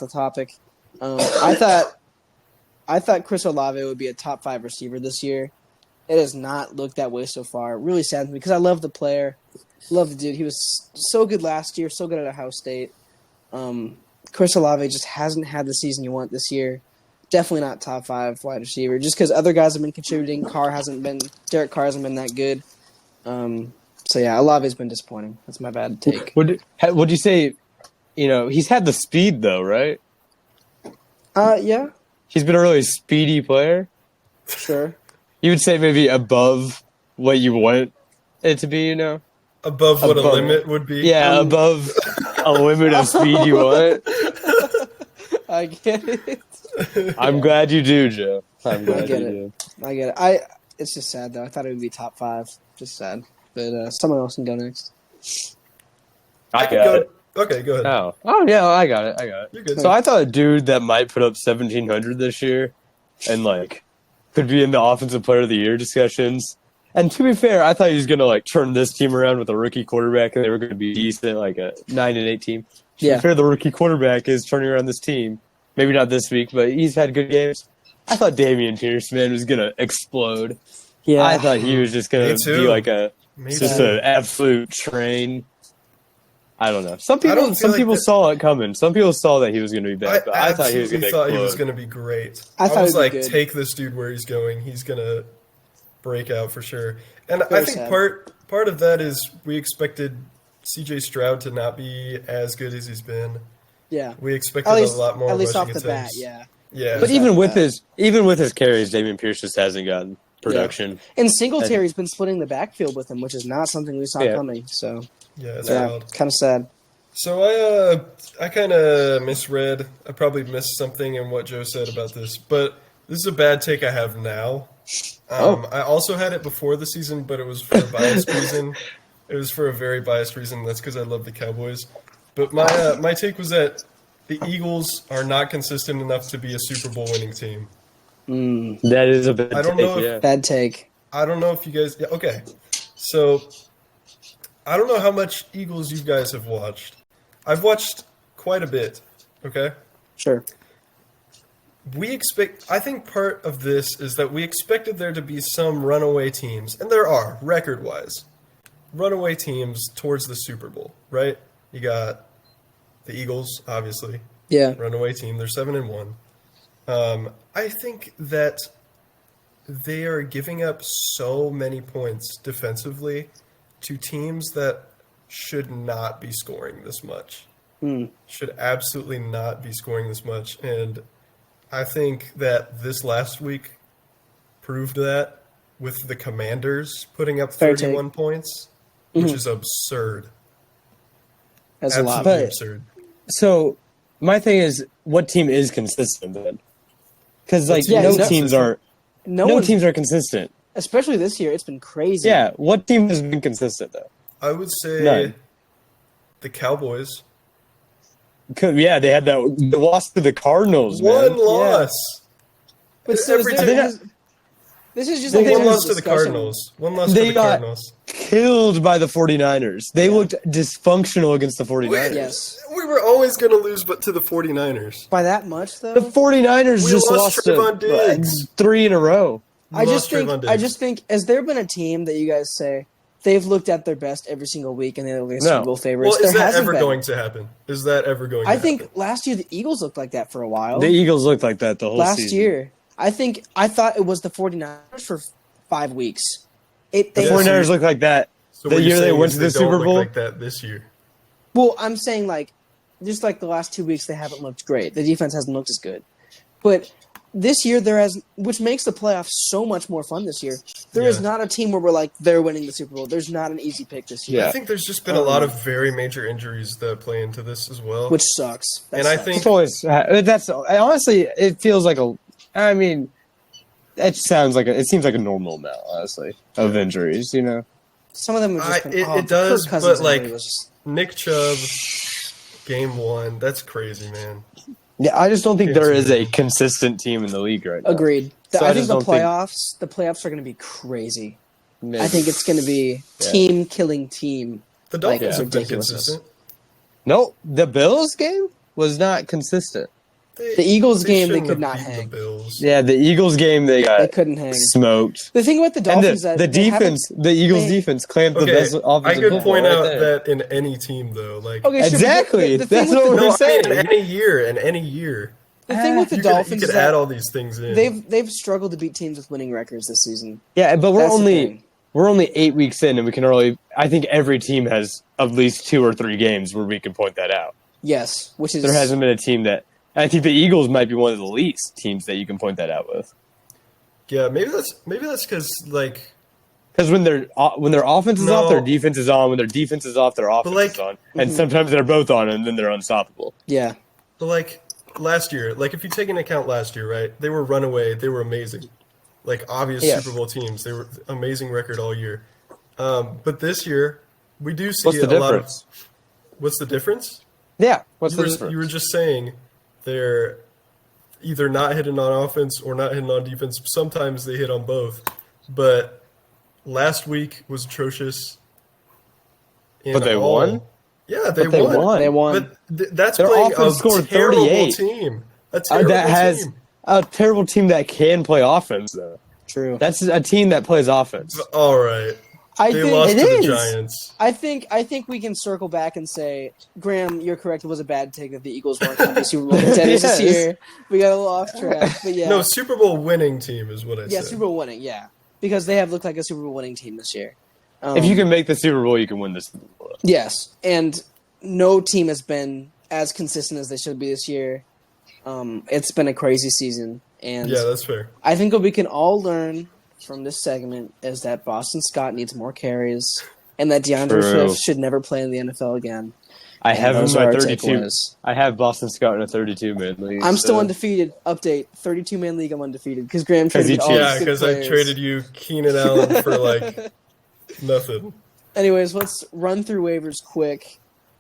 the topic. I thought Chris Olave would be a top 5 receiver this year. It has not looked that way so far. It really saddens me because I love the player. Love the dude. He was so good last year, so good at Ohio State. Chris Olave just hasn't had the season you want this year. Definitely not top 5 wide receiver. Just because other guys have been contributing. Derek Carr hasn't been that good. So yeah, Olave's been disappointing. That's my bad take. Would you say, he's had the speed though, right? Yeah, He's been a really speedy player. sure. You would say maybe above what you want it to be, Above what a limit would be. Yeah, above a limit of speed you want. I get it. I'm glad you do, Joe. I'm glad get you it. do. I get it. It's just sad though. I thought it would be top 5. Just sad. But someone else can go next. I could go. Okay, go ahead. Oh yeah, I got it. You're good. So I thought a dude that might put up 1,700 this year, and could be in the offensive player of the year discussions. And to be fair, I thought he was gonna turn this team around with a rookie quarterback, and they were gonna be decent, like a 9-8 team. To be fair, the rookie quarterback is turning around this team. Maybe not this week, but he's had good games. I thought Dameon Pierce, man, was gonna explode. Yeah, I thought he was just gonna be like an absolute train. I don't know. Some people saw it coming. Some people saw that he was going to be bad, but I thought he was going to explode. He was going to be great. I was like, take this dude where he's going. He's going to break out for sure. And I think part of that is we expected C.J. Stroud to not be as good as he's been. Yeah, we expected a lot more. At least rushing off the bat, attempts. yeah. But even with his carries, Dameon Pierce just hasn't gotten production. Yeah. And Singletary's been splitting the backfield with him, which is not something we saw coming. So. Yeah, it's wild. Kind of sad. So I kind of misread. I probably missed something in what Joe said about this, but this is a bad take I have now. I also had it before the season, but it was for a biased reason. It was for a very biased reason. That's because I love the Cowboys. But my take was that the Eagles are not consistent enough to be a Super Bowl winning team. That is a bad I don't take, know if- yeah. Bad take. I don't know if you guys. Yeah, okay, so I don't know how much Eagles you guys have watched. I've watched quite a bit. Okay. Sure. I think part of this is that we expected there to be some runaway teams, and there are, record-wise, runaway teams towards the Super Bowl, right? You got the Eagles, obviously, Yeah. runaway team. They're 7-1. I think that they are giving up so many points defensively to teams that should not be scoring this much. Should absolutely not be scoring this much, and I think that this last week proved that with the Commanders putting up Fair 31 points, which is absurd. That's a lot. Absolutely But- absurd. So, my thing is, what team is consistent then? Because like Yeah, no no- teams are No no one, teams are consistent. especially this year, it's been crazy. Yeah, what team has been consistent though? I would say None. the Cowboys. Yeah, they had the loss to the Cardinals. One man. loss. But so Every this, team- this is just They like One a loss to the discussion. Cardinals. One loss They to the got- Cardinals. Killed by the 49ers. They looked dysfunctional against the 49ers. Yes. We were always going to lose but to the 49ers. By that much, though. The 49ers We just lost lost to Trayvon Diggs. 3 in a row. I lost just think. Trayvon I Diggs. just think. Has there been a team that you guys say they've looked at their best every single week and they're like No. Super Bowl favorites? Well, is there that hasn't ever been. going to happen? Is that ever going to I happen? think last year the Eagles looked like that for a while. The Eagles looked like that the whole last season. year, I thought it was the 49ers for 5 weeks. The They, 49ers looked like that So the what you're year they saying went is to the they don't Super look Bowl. like that this year. well, I'm saying like just like the last 2 weeks they haven't looked great. The defense hasn't looked as good. But this year which makes the playoffs so much more fun this year. There is Yeah. not a team where we're like they're winning the Super Bowl. There's not an easy pick this year. Yeah. I think there's just been a lot of very major injuries that play into this as well. Which sucks. That And I sucks. think- It's always that's honestly it feels like a. I mean, it seems like a normal amount, honestly, of injuries. You know, some of them have just been. it does, Kirk Cousins but, like- injury was just- Nick Chubb, game 1, that's crazy, man. yeah, I just don't think It's there is a weird. consistent team in the league right now. agreed. So I I think just the don't think- playoffs are going to be crazy. Man. I think it's going to be Yeah. team killing team. The Dolphins Like, have been ridiculousness. consistent. No, the Bills game was not consistent. The Eagles game, they shouldn't could have not beaten hang. The Bills. Yeah, the Eagles game they They got couldn't hang. smoked. The thing about the And Dolphins the that they haven't- defense, the Eagles they- defense clamped the Okay, best I offensive could football point right out there. that in any team, though, like Okay, sure, but Exactly. the thing That's with what the- we're no, I mean, saying. in any year, The thing with the you Dolphins could is that add all these things in. they've struggled to beat teams with winning records this season. Yeah, but That's the thing. we're only 8 weeks in, and we can only. I think every team has at least 2 or 3 games where we can point that out. Yes, which is There hasn't been a team that. I think the Eagles might be one of the least teams that you can point that out with. Yeah, maybe that's because like, Because when their offense is off, their No. defense is on. When their defense is off, their offense like- is on. And sometimes they're both on, and then they're unstoppable. yeah. but like last year, like if you take into account last year, right? They were runaway. They were amazing, like obvious Yeah. Super Bowl teams. They were amazing record all year. But this year, we do see What's the a lot of. difference? What's the difference? Yeah, what's You the were, difference? you were just saying they're either not hitting on offense or not hitting on defense. Sometimes they hit on both. But last week was atrocious. in But they all. won? Yeah, they But they won. won. They won. But that's Their playing offense a scored terrible 38. team. A terrible that has team. a terrible team that can play offense, though. True. That's a team that plays offense. All right. I They think lost it to is. the Giants. I think we can circle back and say, Graham, you're correct. It was a bad take that the Eagles weren't going to be Super Bowl contenders this Yes. year. We got a little off track, but yeah, No, Super Bowl winning team is what I yeah, said. Super Bowl winning, yeah, because they have looked like a Super Bowl winning team this year. If you can make the Super Bowl, you can win the Super Bowl. Yes, and no team has been as consistent as they should be this year. It's been a crazy season, and Yeah, that's fair. I think what we can all learn from this segment is that Boston Scott needs more carries, and that DeAndre True. Swift should never play in the NFL again. I And have him those in are my our 32. takeaways. I have Boston Scott in a 32-man league. I'm still so- undefeated. Update: 32-man league. I'm undefeated because Graham traded he me all cheated. these Yeah, good because I players. traded you Keenan Allen for like nothing. Anyways, let's run through waivers quick.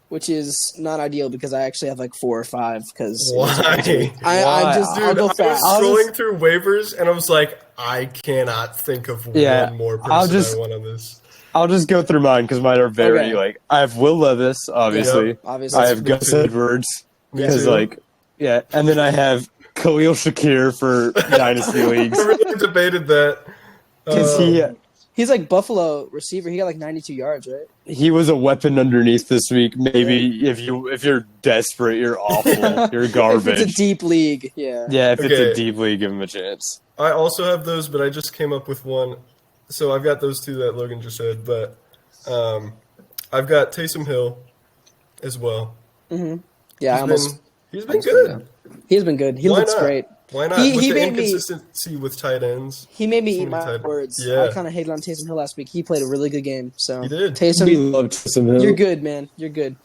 which is not ideal because I actually have like 4 or 5. Because Why? I'm just Dude, I'll go I was fast. scrolling through waivers and I was like, I cannot think of Yeah, one more I'll person just- I want on this. I'll just go through mine because mine are very Okay. I have Will Levis, obviously. Yep. Obviously. I have Me Gus too. Edwards Me because too. and then I have Khalil Shakir for dynasty leagues I really debated that. because He's like Buffalo receiver. He got like 92 yards, right? he was a weapon underneath this week. Maybe if you're desperate, you're awful, you're garbage. If it's a deep league, yeah. Yeah, if it's Okay. a deep league, give him a chance. I also have those, but I just came up with one. So I've got those two that Logan just said, but I've got Taysom Hill as well. Yeah, He's been good. he's been good. He Why looks not? great. Why not? He With the made me- inconsistency with tight ends. He made me So eat many my tight- words. Yeah. I kind of hated on Taysom Hill last week. He played a really good game. So He did. Taysom, love Taysom Hill. you're good, man. You're good.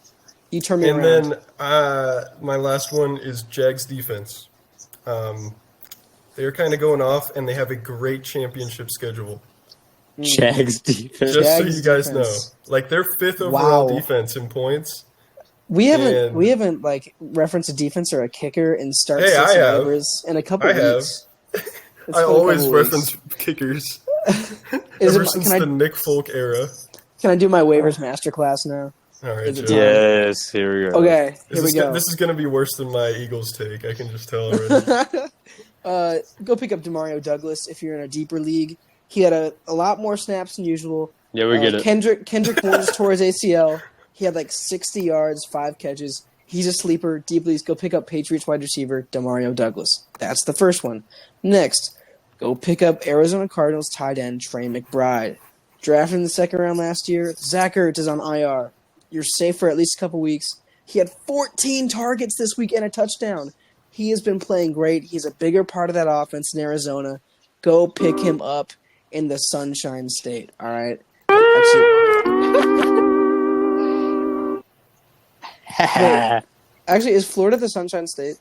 You turn me And around. then my last one is Jags defense. They're kind of going off, and they have a great championship schedule. Jags defense. Just so Jags you guys defense. know, like their 5th overall Wow. defense in points. we haven't and- like referenced a defense or a kicker in start Hey, six I have. waivers in a couple I have. weeks. It's I been a always couple reference weeks. kickers Is ever it- since can I- the Nick Folk era. Can I do my waivers masterclass now? All right, Is it Joe. time? Yes, here we go. Okay, here we go. This is going to be worse than my Eagles take. I can just tell already. Go pick up Demario Douglas if you're in a deeper league. He had a lot more snaps than usual. Yeah, we get it. Kendrick Bourne tore his ACL. He had like 60 yards, 5 catches. He's a sleeper. Deep leagues, go pick up Patriots wide receiver Demario Douglas. That's the first one. Next, go pick up Arizona Cardinals tight end Trey McBride. Drafted in the 2nd round last year. Zach Ertz is on IR. You're safe for at least a couple weeks. He had 14 targets this week and a touchdown. He has been playing great. He's a bigger part of that offense in Arizona. Go pick him up in the Sunshine State, all right? Actually, is Florida the Sunshine State?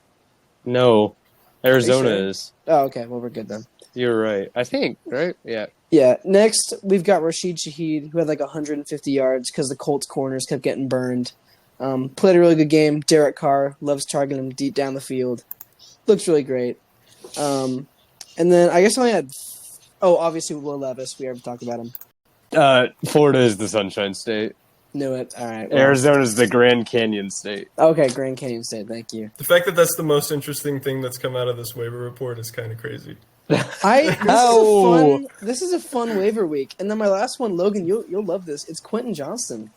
No, Arizona Are you sure? is. Oh, okay. Well, we're good then. You're right. I think, right? Yeah. Yeah. Next, we've got Rashid Shaheed, who had like 150 yards because the Colts corners kept getting burned. Played a really good game. Derek Carr loves targeting him deep down the field. Looks really great. And then I guess I only had... Oh, obviously Will Levis. We already talked about him. Florida is the Sunshine State. Knew it. All right. Well, Arizona is the Grand Canyon State. Okay, Grand Canyon State. Thank you. The fact that that's the most interesting thing that's come out of this waiver report is kind of crazy. This is a fun waiver week. And then my last one, Logan, you'll love this. It's Quentin Johnston.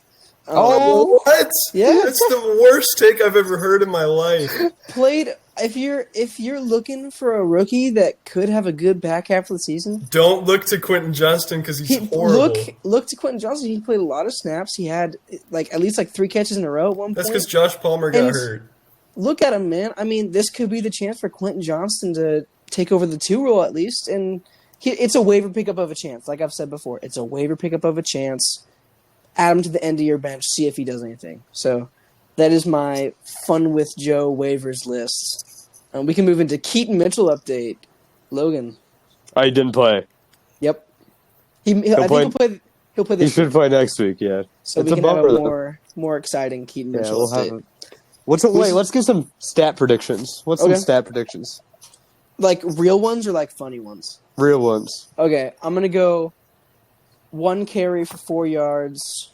What? Yeah. That's the worst take I've ever heard in my life. Played. If you're looking for a rookie that could have a good back half of the season, Don't look to Quentin Johnston because he's horrible. look to Quentin Johnston. He played a lot of snaps. He had at least 3 catches in a row at one That's point. because Josh Palmer got And- hurt. Look at him, man. I mean, this could be the chance for Quentin Johnston to take over the 2 role at least, and it's a waiver pickup of a chance. Like I've said before, it's a waiver pickup of a chance. Add him to the end of your bench, see if he does anything. So that is my Fun with Joe waivers list. We can move into Keaton Mitchell update. Logan. I didn't play. Yep. I think he'll play He this should play next week. Yeah. so it's we a can have bummer, a though. more exciting Keaton Yeah, Mitchell we'll update. have. Wait, let's get some stat predictions. What's Okay. some stat predictions? Like real ones or like funny ones? Real ones. Okay, I'm going to go 1 carry for 4 yards,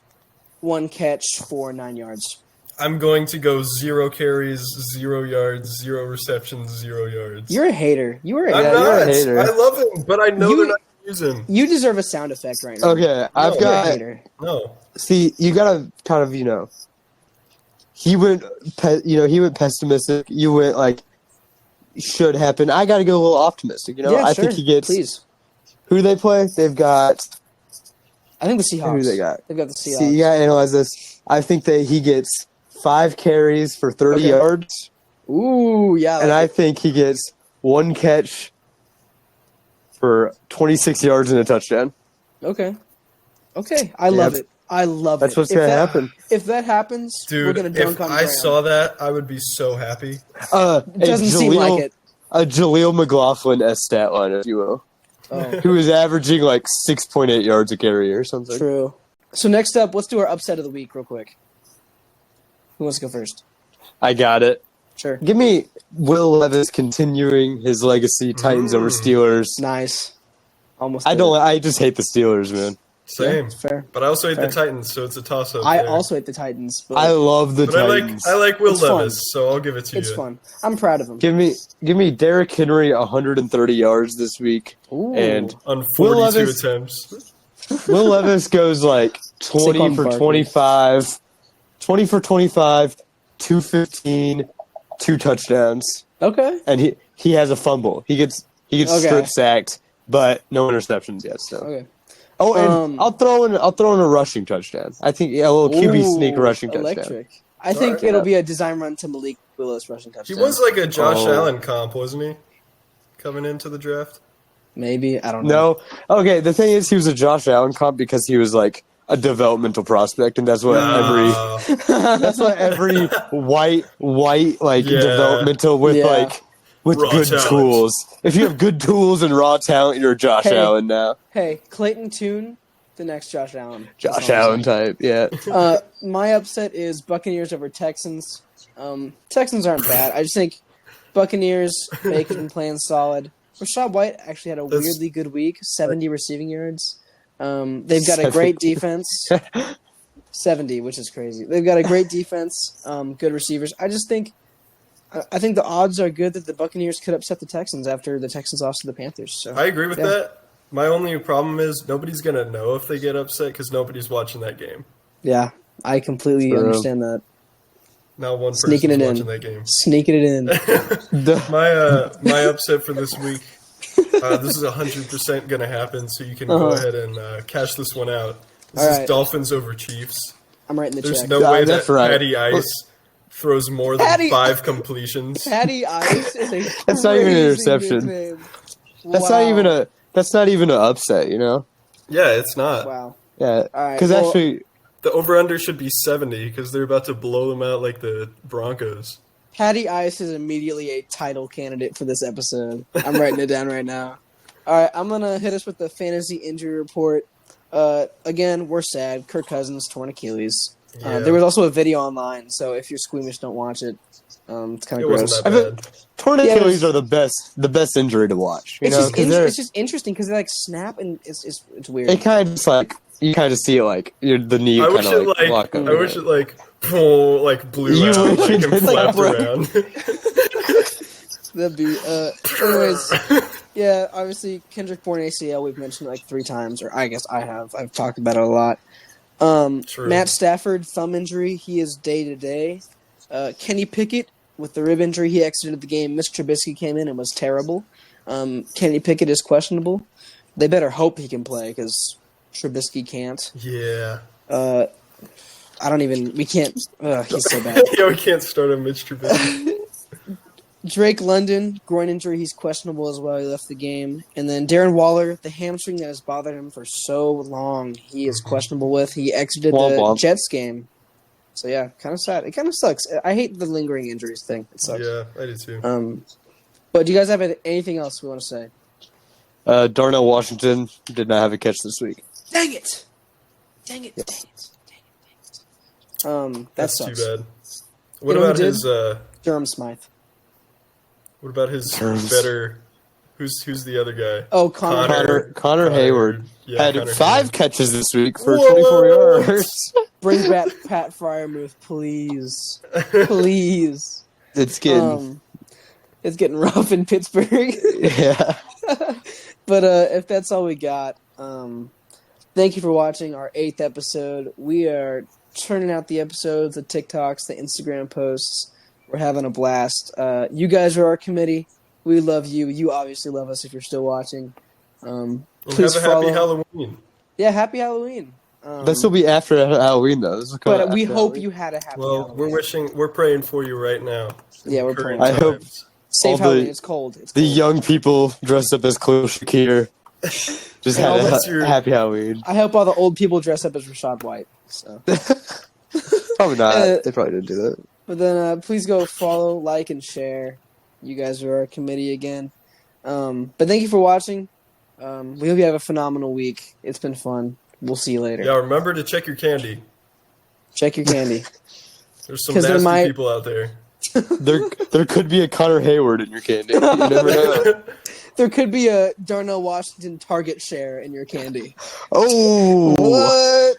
1 catch for 9 yards. I'm going to go 0 carries, 0 yards, 0 receptions, 0 yards. You're a hater. You are a I'm hater. you're a not. hater. I love him, but I know You- they're not using. You deserve a sound effect right now. Okay, I've You're a got. hater. No. See, you gotta kind of, he went, pessimistic. You went should happen. I gotta go a little optimistic. Yeah, I sure. think he gets. Please. Who do they play? They've got. I think the Seahawks. Who they got? They've got the Seahawks. See, you gotta analyze this. I think that he gets 5 carries for 30 Okay. yards, Ooh, yeah. and I think he gets 1 catch for 26 yards and a touchdown. Okay. I love it. I love That's it. what's If gonna that- happen. If that happens, we're Dude, gonna dunk if on I Graham. saw that, I would be so happy. It doesn't seem like it. A Jaleel McLaughlin-esque stat line, if you will. Oh, Who is averaging 6.8 yards a carry or something. true. So next up, let's do our upset of the week real quick. Who wants to go first? I got it. Sure. Give me Will Levis continuing his legacy, Titans over Steelers. Nice. Almost. I just hate the Steelers, man. Same. Yeah, fair. But I also hate Fair. the Titans, so it's a toss-up. I there. also hate the Titans. But I love the But Titans. I like Will It's fun. Levis, so I'll give it to it's you. fun. I'm proud of him. Give me Derrick Henry 130 yards this week, Ooh. and On Will 42 Levis- attempts. Will Levis goes like 20 Saquon for Barkley. 25, 20 for 25, 215, 2 touchdowns, Okay. and he has a fumble. He gets Okay. strip sacked, but no interceptions yet. So. Okay. Oh, and I'll throw in a rushing touchdown. I think a little QB sneak Ooh, rushing touchdown. electric. I think Alright. it'll be a design run to Malik Willis rushing touchdown. He was like a Josh Oh. Allen comp, wasn't he? Coming into the draft. Maybe, I don't know. No, okay. The thing is, he was a Josh Allen comp because he was like a developmental prospect, and that's what that's what every white like Yeah. developmental with Yeah. with Raw good talent. tools. If you have good tools and raw talent, you're Josh Hey. Allen now. Hey, Clayton Tune, the next Josh Allen. That's Josh all I'm Allen saying. type, yeah. My upset is Buccaneers over Texans. Texans aren't bad. I just think Buccaneers, Baker's been playing solid. Rashad White actually had a That's- weirdly good week, 70 receiving yards. They've got a great defense. 70, which is crazy. They've got a great defense, good receivers. I think the odds are good that the Buccaneers could upset the Texans after the Texans lost to the Panthers. So I agree with Yeah. that. My only problem is nobody's going to know if they get upset because nobody's watching that game. yeah, I completely True. understand that. Not one Sneaking person's it in. watching that game. Sneaking it in. My upset for this week, this is 100% going to happen, so you can go ahead and cash this one out. This All is right. Dolphins over Chiefs. I'm writing the There's check. no Yeah, way that's that right. Patty Ice throws more than Patty- 5 completions. Patty Ice is a That's not even an crazy interception. nickname. That's Wow. not even an upset, you know? Yeah, it's not. Wow. Yeah. All right, Because well- actually, The over-under should be 70 because they're about to blow them out like the Broncos. Patty Ice is immediately a title candidate for this episode. I'm writing it down right now. All right, I'm going to hit us with the fantasy injury report. Again, we're sad. Kirk Cousins torn Achilles. Yeah. There was also a video online, so if you're squeamish, don't watch it. It's kind It of wasn't gross. that bad. torn Yeah, it Achilles was- are the best injury to watch. You It's know, just 'cause they're- it's just interesting because they like snap and it's weird. it kind of just like you kind of see it like the knee I kind wish of it like lock up. I wish it like blew You out wish like it and did, flapped like, around. That'd be anyways. Yeah, obviously Kendrick Bourne ACL. We've mentioned it like 3 times, or I guess I have. I've talked about it a lot. True. Matt Stafford thumb injury. He is day to day. Kenny Pickett with the rib injury. He exited the game. Mitch Trubisky came in and was terrible. Kenny Pickett is questionable. They better hope he can play because Trubisky can't. Yeah. I don't even. We can't. He's so bad. Yeah, we can't start on Mitch Trubisky. Drake London, groin injury, he's questionable as well. He left the game. And then Darren Waller, the hamstring that has bothered him for so long, he is questionable with. He exited Womp the womp. Jets game. So, yeah, kind of sad. It kind of sucks. I hate the lingering injuries thing. It sucks. Yeah, I do too. But do you guys have anything else we want to say? Darnell Washington did not have a catch this week. Dang it! Dang it! Dang it! Dang it! That That's sucks. too bad. What You know who about did? his Durham Smythe. what about his Terms. better who's the other guy? Oh, Connor. Connor Hayward Yeah, had Connor 5 Hayward. catches this week for Whoa. 24 yards. Bring back Pat Fryermuth, please. Please. It's getting It's getting rough in Pittsburgh. yeah. But if that's all we got, thank you for watching our 8th episode. We are turning out the episodes, the TikToks, the Instagram posts. We're having a blast. You guys are our committee. We love you. You obviously love us if you're still watching. And Please have a happy follow. Halloween. Yeah, happy Halloween. This will be after Halloween though. This will come But out we after hope Halloween. you had a happy Well, Halloween. we're praying for you right now. Yeah, we're Current praying. I hope times. Safe all the- Halloween. It's cold. It's the cold. young people dressed up as Khalil Shakir just And all had that's a your- happy Halloween. I hope all the old people dress up as Rashad White. So. Probably not. Uh, They probably didn't do that. But then please go follow, like, and share. You guys are our committee again. But thank you for watching. We hope you have a phenomenal week. It's been fun. We'll see you later. Yeah, remember to check your candy. Check your candy. There's some 'Cause there nasty might- people out there. There could be a Connor Hayward in your candy. You never know. There could be a Darnell Washington Target share in your candy. Oh, What?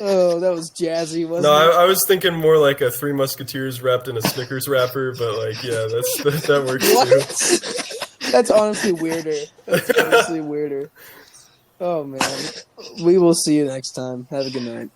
Oh, that was jazzy, wasn't No, it? I was thinking more like a Three Musketeers wrapped in a Snickers wrapper, but like, yeah, that works too. What? That's honestly weirder. That's honestly weirder. Oh man. We will see you next time. Have a good night.